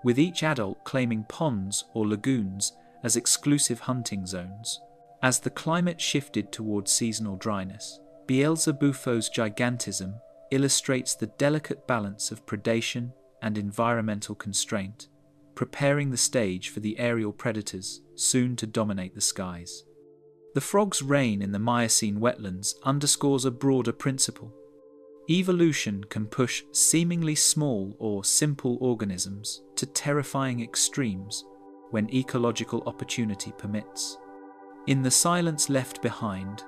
with each adult claiming ponds or lagoons as exclusive hunting zones. As the climate shifted towards seasonal dryness, Beelzebufo's gigantism illustrates the delicate balance of predation and environmental constraint, preparing the stage for the aerial predators soon to dominate the skies. The frog's reign in the Miocene wetlands underscores a broader principle. Evolution can push seemingly small or simple organisms to terrifying extremes when ecological opportunity permits. In The Silence Left Behind,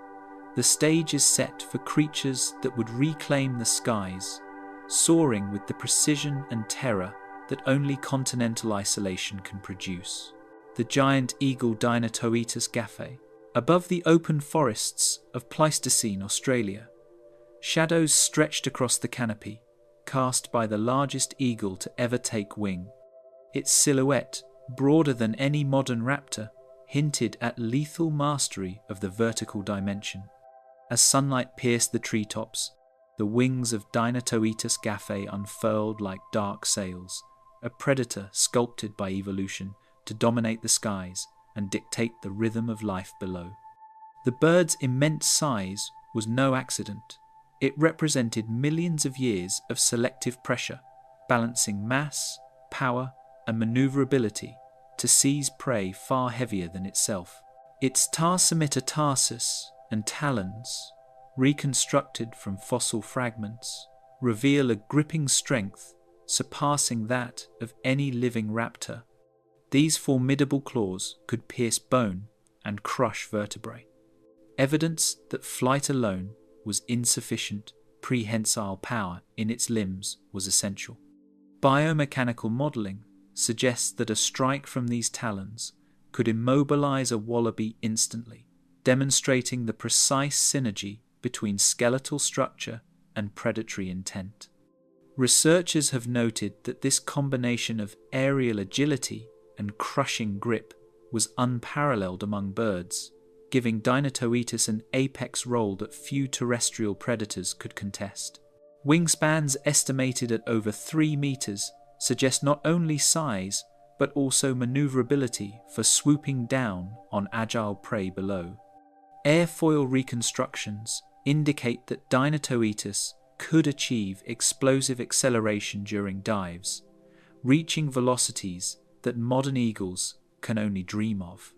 the stage is set for creatures that would reclaim the skies, soaring with the precision and terror that only continental isolation can produce. The giant eagle Dinatoetus gaffe, above the open forests of Pleistocene Australia, shadows stretched across the canopy, cast by the largest eagle to ever take wing. Its silhouette, broader than any modern raptor, hinted at lethal mastery of the vertical dimension. As sunlight pierced the treetops, the wings of Dinatoetus gaffe unfurled like dark sails, a predator sculpted by evolution to dominate the skies and dictate the rhythm of life below. The bird's immense size was no accident. It represented millions of years of selective pressure, balancing mass, power, and maneuverability to seize prey far heavier than itself. Its tarsimeter tarsus and talons, reconstructed from fossil fragments, reveal a gripping strength surpassing that of any living raptor. These formidable claws could pierce bone and crush vertebrae. Evidence that flight alone was insufficient prehensile power in its limbs was essential. Biomechanical modelling suggests that a strike from these talons could immobilize a wallaby instantly, demonstrating the precise synergy between skeletal structure and predatory intent. Researchers have noted that this combination of aerial agility and crushing grip was unparalleled among birds, giving Dinatoetus an apex role that few terrestrial predators could contest. Wingspans estimated at over 3 meters suggest not only size, but also maneuverability for swooping down on agile prey below. Airfoil reconstructions indicate that Dinatoetus could achieve explosive acceleration during dives, reaching velocities that modern eagles can only dream of.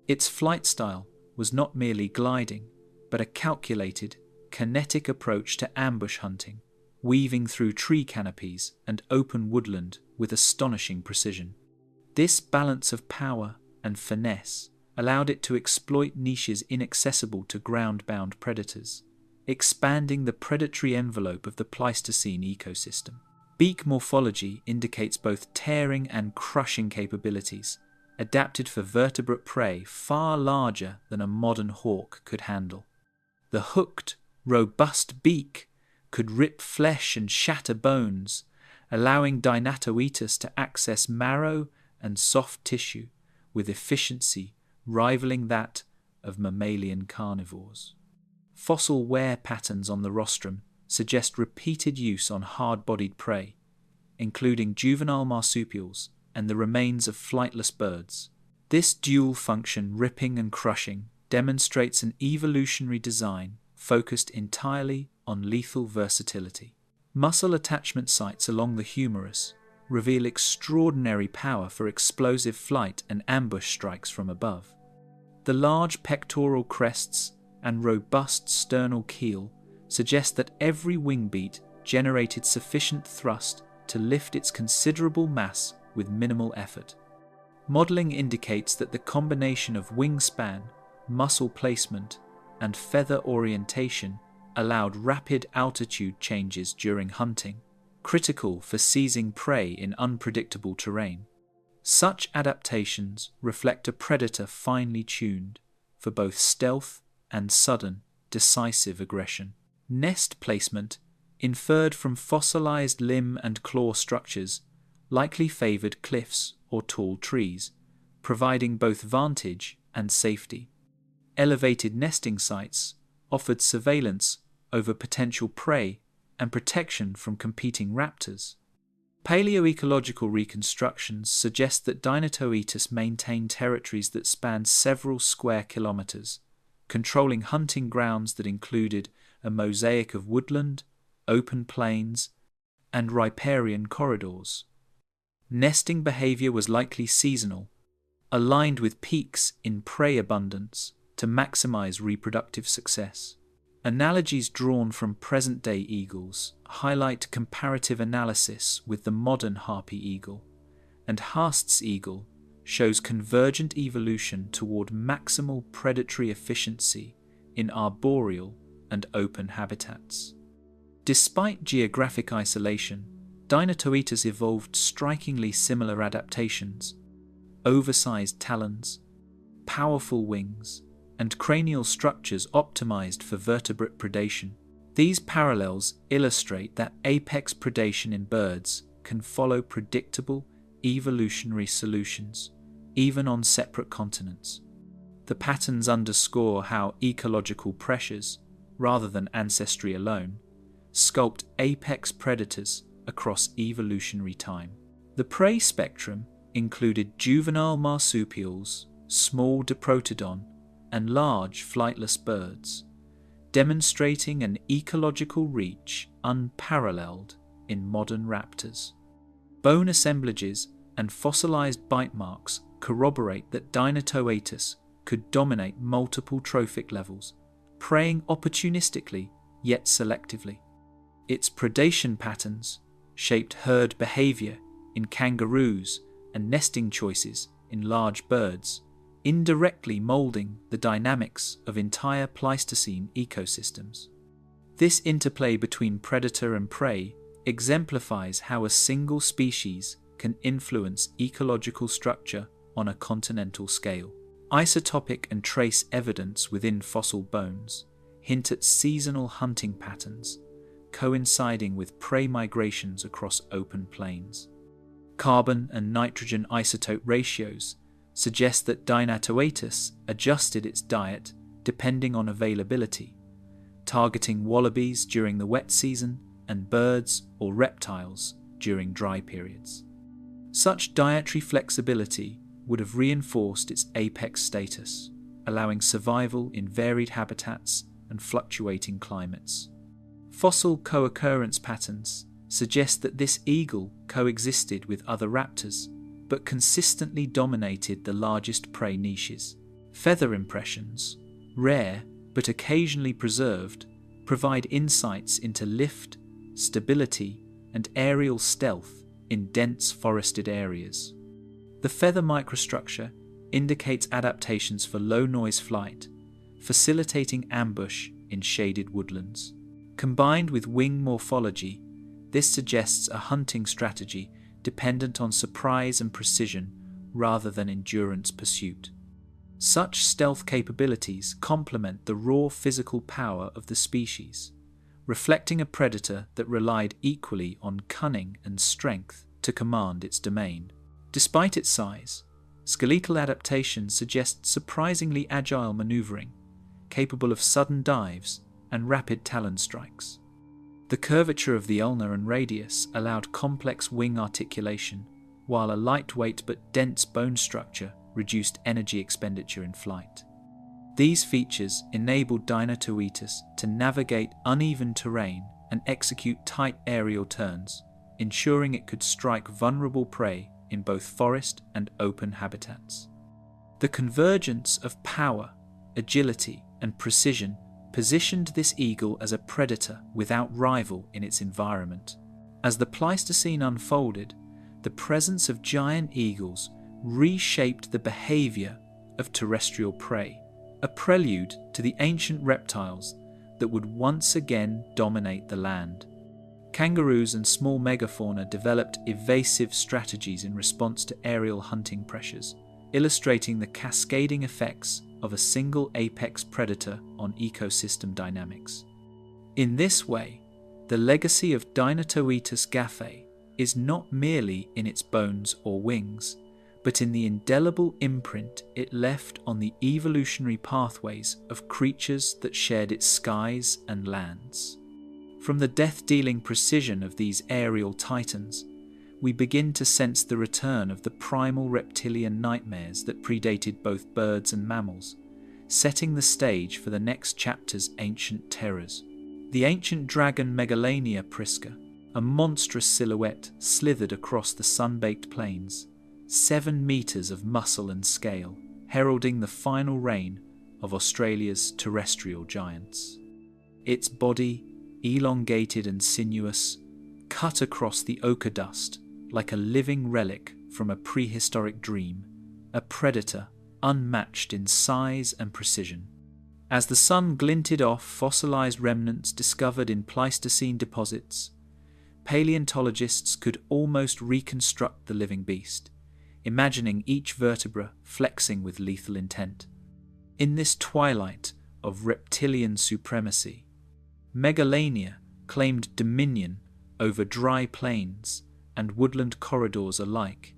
Its flight style was not merely gliding, but a calculated, kinetic approach to ambush hunting, weaving through tree canopies and open woodland with astonishing precision. This balance of power and finesse allowed it to exploit niches inaccessible to ground-bound predators, expanding the predatory envelope of the Pleistocene ecosystem. Beak morphology indicates both tearing and crushing capabilities, adapted for vertebrate prey far larger than a modern hawk could handle. The hooked, robust beak could rip flesh and shatter bones, allowing Dinatoetus to access marrow and soft tissue with efficiency rivaling that of mammalian carnivores. Fossil wear patterns on the rostrum suggest repeated use on hard-bodied prey, including juvenile marsupials and the remains of flightless birds. This dual-function ripping and crushing demonstrates an evolutionary design focused entirely on lethal versatility. Muscle attachment sites along the humerus reveal extraordinary power for explosive flight and ambush strikes from above. The large pectoral crests and robust sternal keel suggest that every wing beat generated sufficient thrust to lift its considerable mass with minimal effort. Modeling indicates that the combination of wingspan, muscle placement, and feather orientation allowed rapid altitude changes during hunting, critical for seizing prey in unpredictable terrain. Such adaptations reflect a predator finely tuned for both stealth and sudden, decisive aggression. Nest placement, inferred from fossilized limb and claw structures, likely favored cliffs or tall trees, providing both vantage and safety. Elevated nesting sites offered surveillance over potential prey and protection from competing raptors. Paleoecological reconstructions suggest that Dinatoetus maintained territories that spanned several square kilometers, controlling hunting grounds that included a mosaic of woodland, open plains, and riparian corridors. Nesting behavior was likely seasonal, aligned with peaks in prey abundance to maximize reproductive success. Analogies drawn from present-day eagles highlight comparative analysis with the modern harpy eagle, and Haast's eagle shows convergent evolution toward maximal predatory efficiency in arboreal and open habitats. Despite geographic isolation, Dinatoetus evolved strikingly similar adaptations: oversized talons, powerful wings, and cranial structures optimized for vertebrate predation. These parallels illustrate that apex predation in birds can follow predictable evolutionary solutions, even on separate continents. The patterns underscore how ecological pressures, rather than ancestry alone, sculpt apex predators across evolutionary time. The prey spectrum included juvenile marsupials, small diprotodon, and large flightless birds, demonstrating an ecological reach unparalleled in modern raptors. Bone assemblages and fossilized bite marks corroborate that Dinatoetus could dominate multiple trophic levels, preying opportunistically yet selectively. Its predation patterns shaped herd behavior in kangaroos and nesting choices in large birds, indirectly molding the dynamics of entire Pleistocene ecosystems. This interplay between predator and prey exemplifies how a single species can influence ecological structure on a continental scale. Isotopic and trace evidence within fossil bones hint at seasonal hunting patterns, coinciding with prey migrations across open plains. Carbon and nitrogen isotope ratios suggest that Dinatoetus adjusted its diet depending on availability, targeting wallabies during the wet season and birds or reptiles during dry periods. Such dietary flexibility would have reinforced its apex status, allowing survival in varied habitats and fluctuating climates. Fossil co-occurrence patterns suggest that this eagle coexisted with other raptors, but consistently dominated the largest prey niches. Feather impressions, rare but occasionally preserved, provide insights into lift, stability, and aerial stealth in dense forested areas. The feather microstructure indicates adaptations for low-noise flight, facilitating ambush in shaded woodlands. Combined with wing morphology, this suggests a hunting strategy dependent on surprise and precision rather than endurance pursuit. Such stealth capabilities complement the raw physical power of the species, reflecting a predator that relied equally on cunning and strength to command its domain. Despite its size, skeletal adaptation suggests surprisingly agile maneuvering, capable of sudden dives and rapid talon strikes. The curvature of the ulna and radius allowed complex wing articulation, while a lightweight but dense bone structure reduced energy expenditure in flight. These features enabled Dinatoetus to navigate uneven terrain and execute tight aerial turns, ensuring it could strike vulnerable prey in both forest and open habitats. The convergence of power, agility, and precision positioned this eagle as a predator without rival in its environment. As the Pleistocene unfolded, the presence of giant eagles reshaped the behavior of terrestrial prey, a prelude to the ancient reptiles that would once again dominate the land. Kangaroos and small megafauna developed evasive strategies in response to aerial hunting pressures, illustrating the cascading effects of a single apex predator on ecosystem dynamics. In this way, the legacy of Dinatoetus gaffae is not merely in its bones or wings, but in the indelible imprint it left on the evolutionary pathways of creatures that shared its skies and lands. From the death-dealing precision of these aerial titans, we begin to sense the return of the primal reptilian nightmares that predated both birds and mammals, setting the stage for the next chapter's ancient terrors. The ancient dragon Megalania prisca, a monstrous silhouette slithered across the sun-baked plains, 7 meters of muscle and scale, heralding the final reign of Australia's terrestrial giants. Its body, elongated and sinuous, cut across the ochre dust like a living relic from a prehistoric dream, a predator unmatched in size and precision. As the sun glinted off fossilized remnants discovered in Pleistocene deposits, paleontologists could almost reconstruct the living beast, imagining each vertebra flexing with lethal intent. In this twilight of reptilian supremacy, Megalania claimed dominion over dry plains and woodland corridors alike,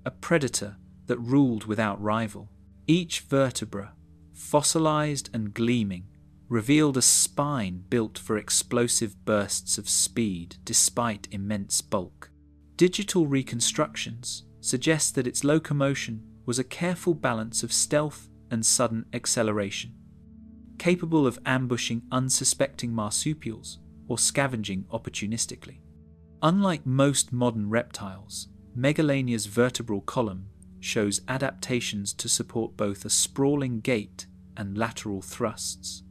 a predator that ruled without rival. Each vertebra, fossilized and gleaming, revealed a spine built for explosive bursts of speed despite immense bulk. Digital reconstructions suggest that its locomotion was a careful balance of stealth and sudden acceleration, capable of ambushing unsuspecting marsupials or scavenging opportunistically. Unlike most modern reptiles, Megalania's vertebral column shows adaptations to support both a sprawling gait and lateral thrusts,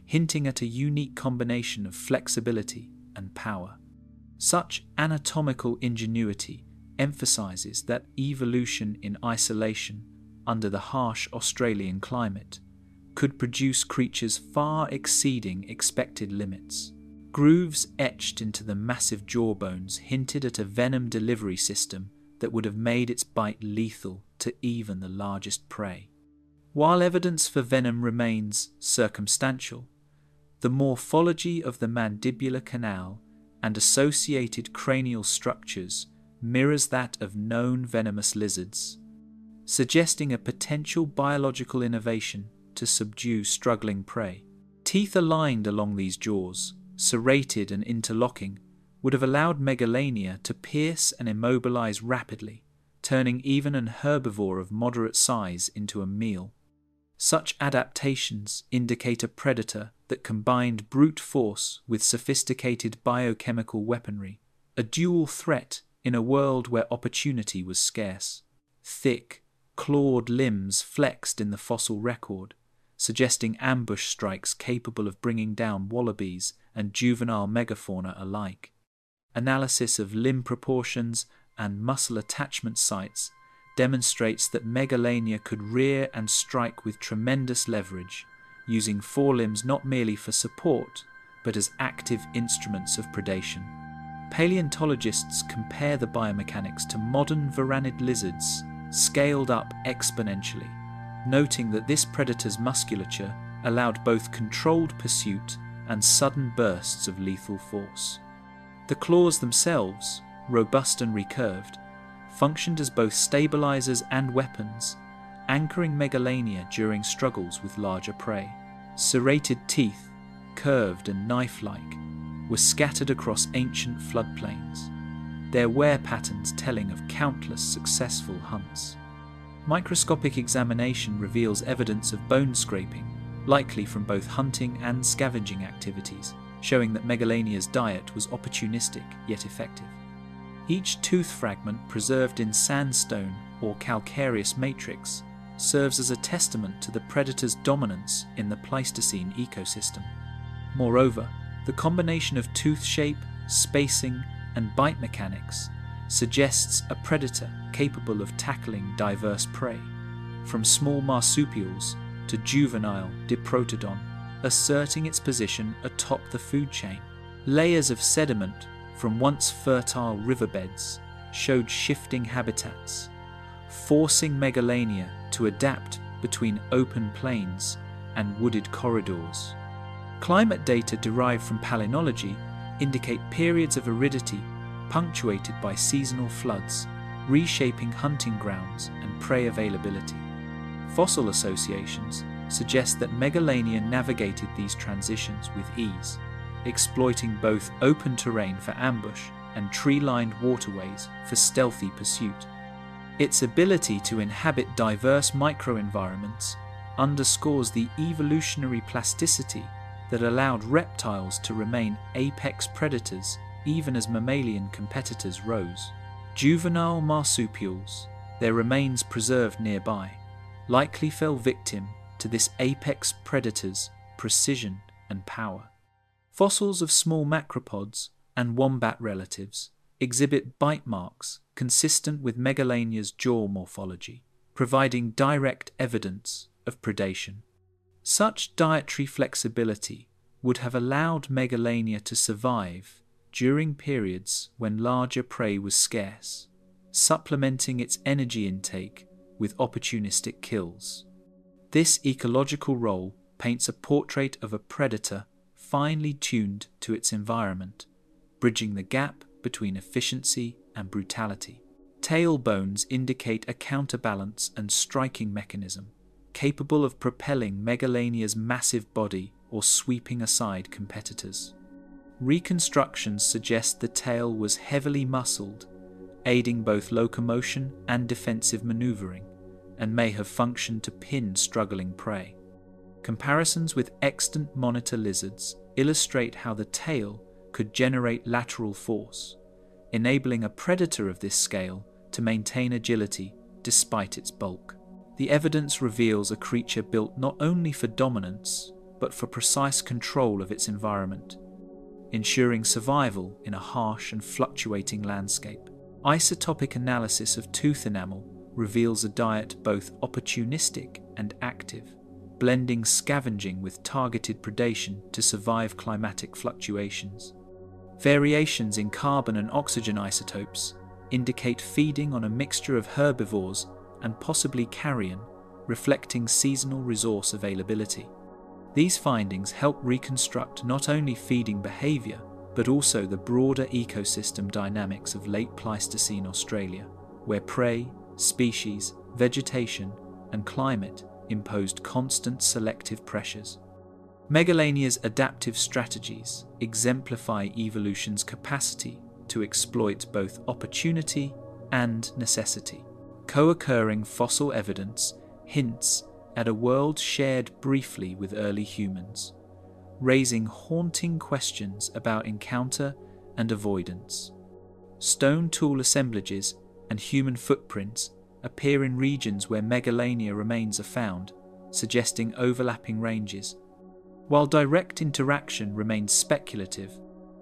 hinting at a unique combination of flexibility and power. Such anatomical ingenuity emphasizes that evolution in isolation under the harsh Australian climate could produce creatures far exceeding expected limits. Grooves etched into the massive jawbones hinted at a venom delivery system that would have made its bite lethal to even the largest prey. While evidence for venom remains circumstantial, the morphology of the mandibular canal and associated cranial structures mirrors that of known venomous lizards, suggesting a potential biological innovation to subdue struggling prey. Teeth aligned along these jaws, serrated and interlocking, would have allowed Megalania to pierce and immobilize rapidly, turning even an herbivore of moderate size into a meal. Such adaptations indicate a predator that combined brute force with sophisticated biochemical weaponry, a dual threat in a world where opportunity was scarce. Thick, clawed limbs flexed in the fossil record, suggesting ambush strikes capable of bringing down wallabies and juvenile megafauna alike. Analysis of limb proportions and muscle attachment sites demonstrates that Megalania could rear and strike with tremendous leverage, using forelimbs not merely for support, but as active instruments of predation. Paleontologists compare the biomechanics to modern varanid lizards, scaled up exponentially, noting that this predator's musculature allowed both controlled pursuit and sudden bursts of lethal force. The claws themselves, robust and recurved, functioned as both stabilizers and weapons, anchoring Megalania during struggles with larger prey. Serrated teeth, curved and knife-like, were scattered across ancient floodplains, their wear patterns telling of countless successful hunts. Microscopic examination reveals evidence of bone scraping, likely from both hunting and scavenging activities, showing that Megalania's diet was opportunistic yet effective. Each tooth fragment preserved in sandstone or calcareous matrix serves as a testament to the predator's dominance in the Pleistocene ecosystem. Moreover, the combination of tooth shape, spacing, and bite mechanics suggests a predator capable of tackling diverse prey, from small marsupials to juvenile diprotodon, asserting its position atop the food chain. Layers of sediment from once fertile riverbeds showed shifting habitats, forcing Megalania to adapt between open plains and wooded corridors. Climate data derived from palynology indicate periods of aridity punctuated by seasonal floods, reshaping hunting grounds and prey availability. Fossil associations suggest that Megalania navigated these transitions with ease, exploiting both open terrain for ambush and tree-lined waterways for stealthy pursuit. Its ability to inhabit diverse microenvironments underscores the evolutionary plasticity that allowed reptiles to remain apex predators even as mammalian competitors rose. Juvenile marsupials, their remains preserved nearby, likely fell victim to this apex predator's precision and power. Fossils of small macropods and wombat relatives exhibit bite marks consistent with Megalania's jaw morphology, providing direct evidence of predation. Such dietary flexibility would have allowed Megalania to survive during periods when larger prey was scarce, supplementing its energy intake with opportunistic kills. This ecological role paints a portrait of a predator finely tuned to its environment, bridging the gap between efficiency and brutality. Tail bones indicate a counterbalance and striking mechanism, capable of propelling Megalania's massive body or sweeping aside competitors. Reconstructions suggest the tail was heavily muscled, aiding both locomotion and defensive maneuvering, and may have functioned to pin struggling prey. Comparisons with extant monitor lizards illustrate how the tail could generate lateral force, enabling a predator of this scale to maintain agility despite its bulk. The evidence reveals a creature built not only for dominance, but for precise control of its environment, ensuring survival in a harsh and fluctuating landscape. Isotopic analysis of tooth enamel reveals a diet both opportunistic and active, blending scavenging with targeted predation to survive climatic fluctuations. Variations in carbon and oxygen isotopes indicate feeding on a mixture of herbivores and possibly carrion, reflecting seasonal resource availability. These findings help reconstruct not only feeding behaviour, but also the broader ecosystem dynamics of late Pleistocene Australia, where prey, species, vegetation, and climate imposed constant selective pressures. Megalania's adaptive strategies exemplify evolution's capacity to exploit both opportunity and necessity. Co-occurring fossil evidence hints at a world shared briefly with early humans, raising haunting questions about encounter and avoidance. Stone tool assemblages and human footprints appear in regions where Megalania remains are found, suggesting overlapping ranges. While direct interaction remains speculative,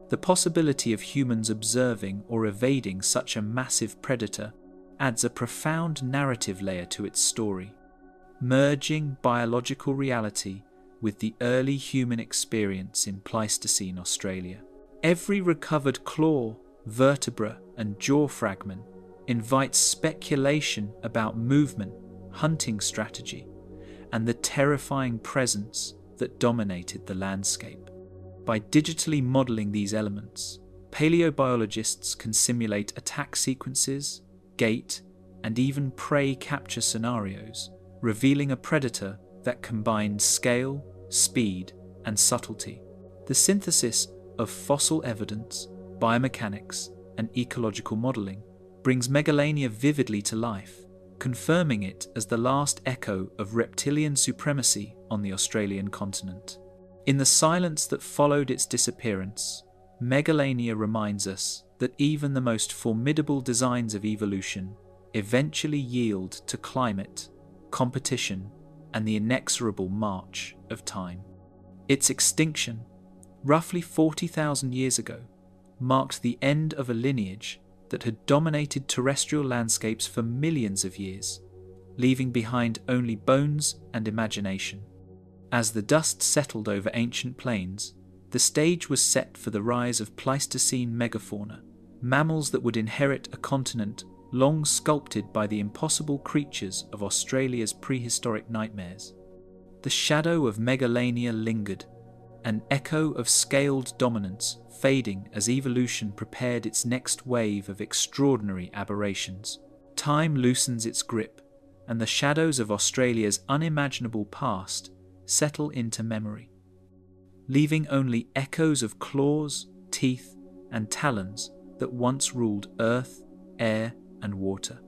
the possibility of humans observing or evading such a massive predator adds a profound narrative layer to its story, merging biological reality with the early human experience in Pleistocene Australia. Every recovered claw, vertebra, and jaw fragment invites speculation about movement, hunting strategy, and the terrifying presence that dominated the landscape. By digitally modelling these elements, paleobiologists can simulate attack sequences, gait, and even prey capture scenarios, revealing a predator that combined scale, speed, and subtlety. The synthesis of fossil evidence, biomechanics, and ecological modelling brings Megalania vividly to life, confirming it as the last echo of reptilian supremacy on the Australian continent. In the silence that followed its disappearance, Megalania reminds us that even the most formidable designs of evolution eventually yield to climate competition, and the inexorable march of time. Its extinction, roughly 40,000 years ago, marked the end of a lineage that had dominated terrestrial landscapes for millions of years, leaving behind only bones and imagination. As the dust settled over ancient plains, the stage was set for the rise of Pleistocene megafauna, mammals that would inherit a continent long sculpted by the impossible creatures of Australia's prehistoric nightmares. The shadow of megalania lingered, an echo of scaled dominance fading as evolution prepared its next wave of extraordinary aberrations. Time loosens its grip, and the shadows of Australia's unimaginable past settle into memory, leaving only echoes of claws, teeth, and talons that once ruled earth, air, and water.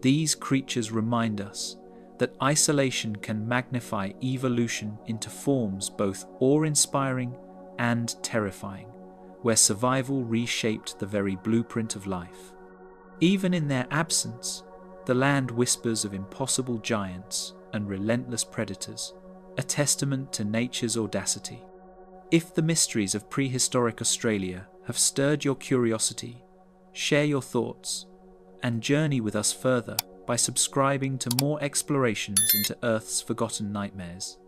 These creatures remind us that isolation can magnify evolution into forms both awe-inspiring and terrifying, where survival reshaped the very blueprint of life. Even in their absence, the land whispers of impossible giants and relentless predators, a testament to nature's audacity. If the mysteries of prehistoric Australia have stirred your curiosity, share your thoughts and journey with us further by subscribing to more explorations into Earth's forgotten nightmares.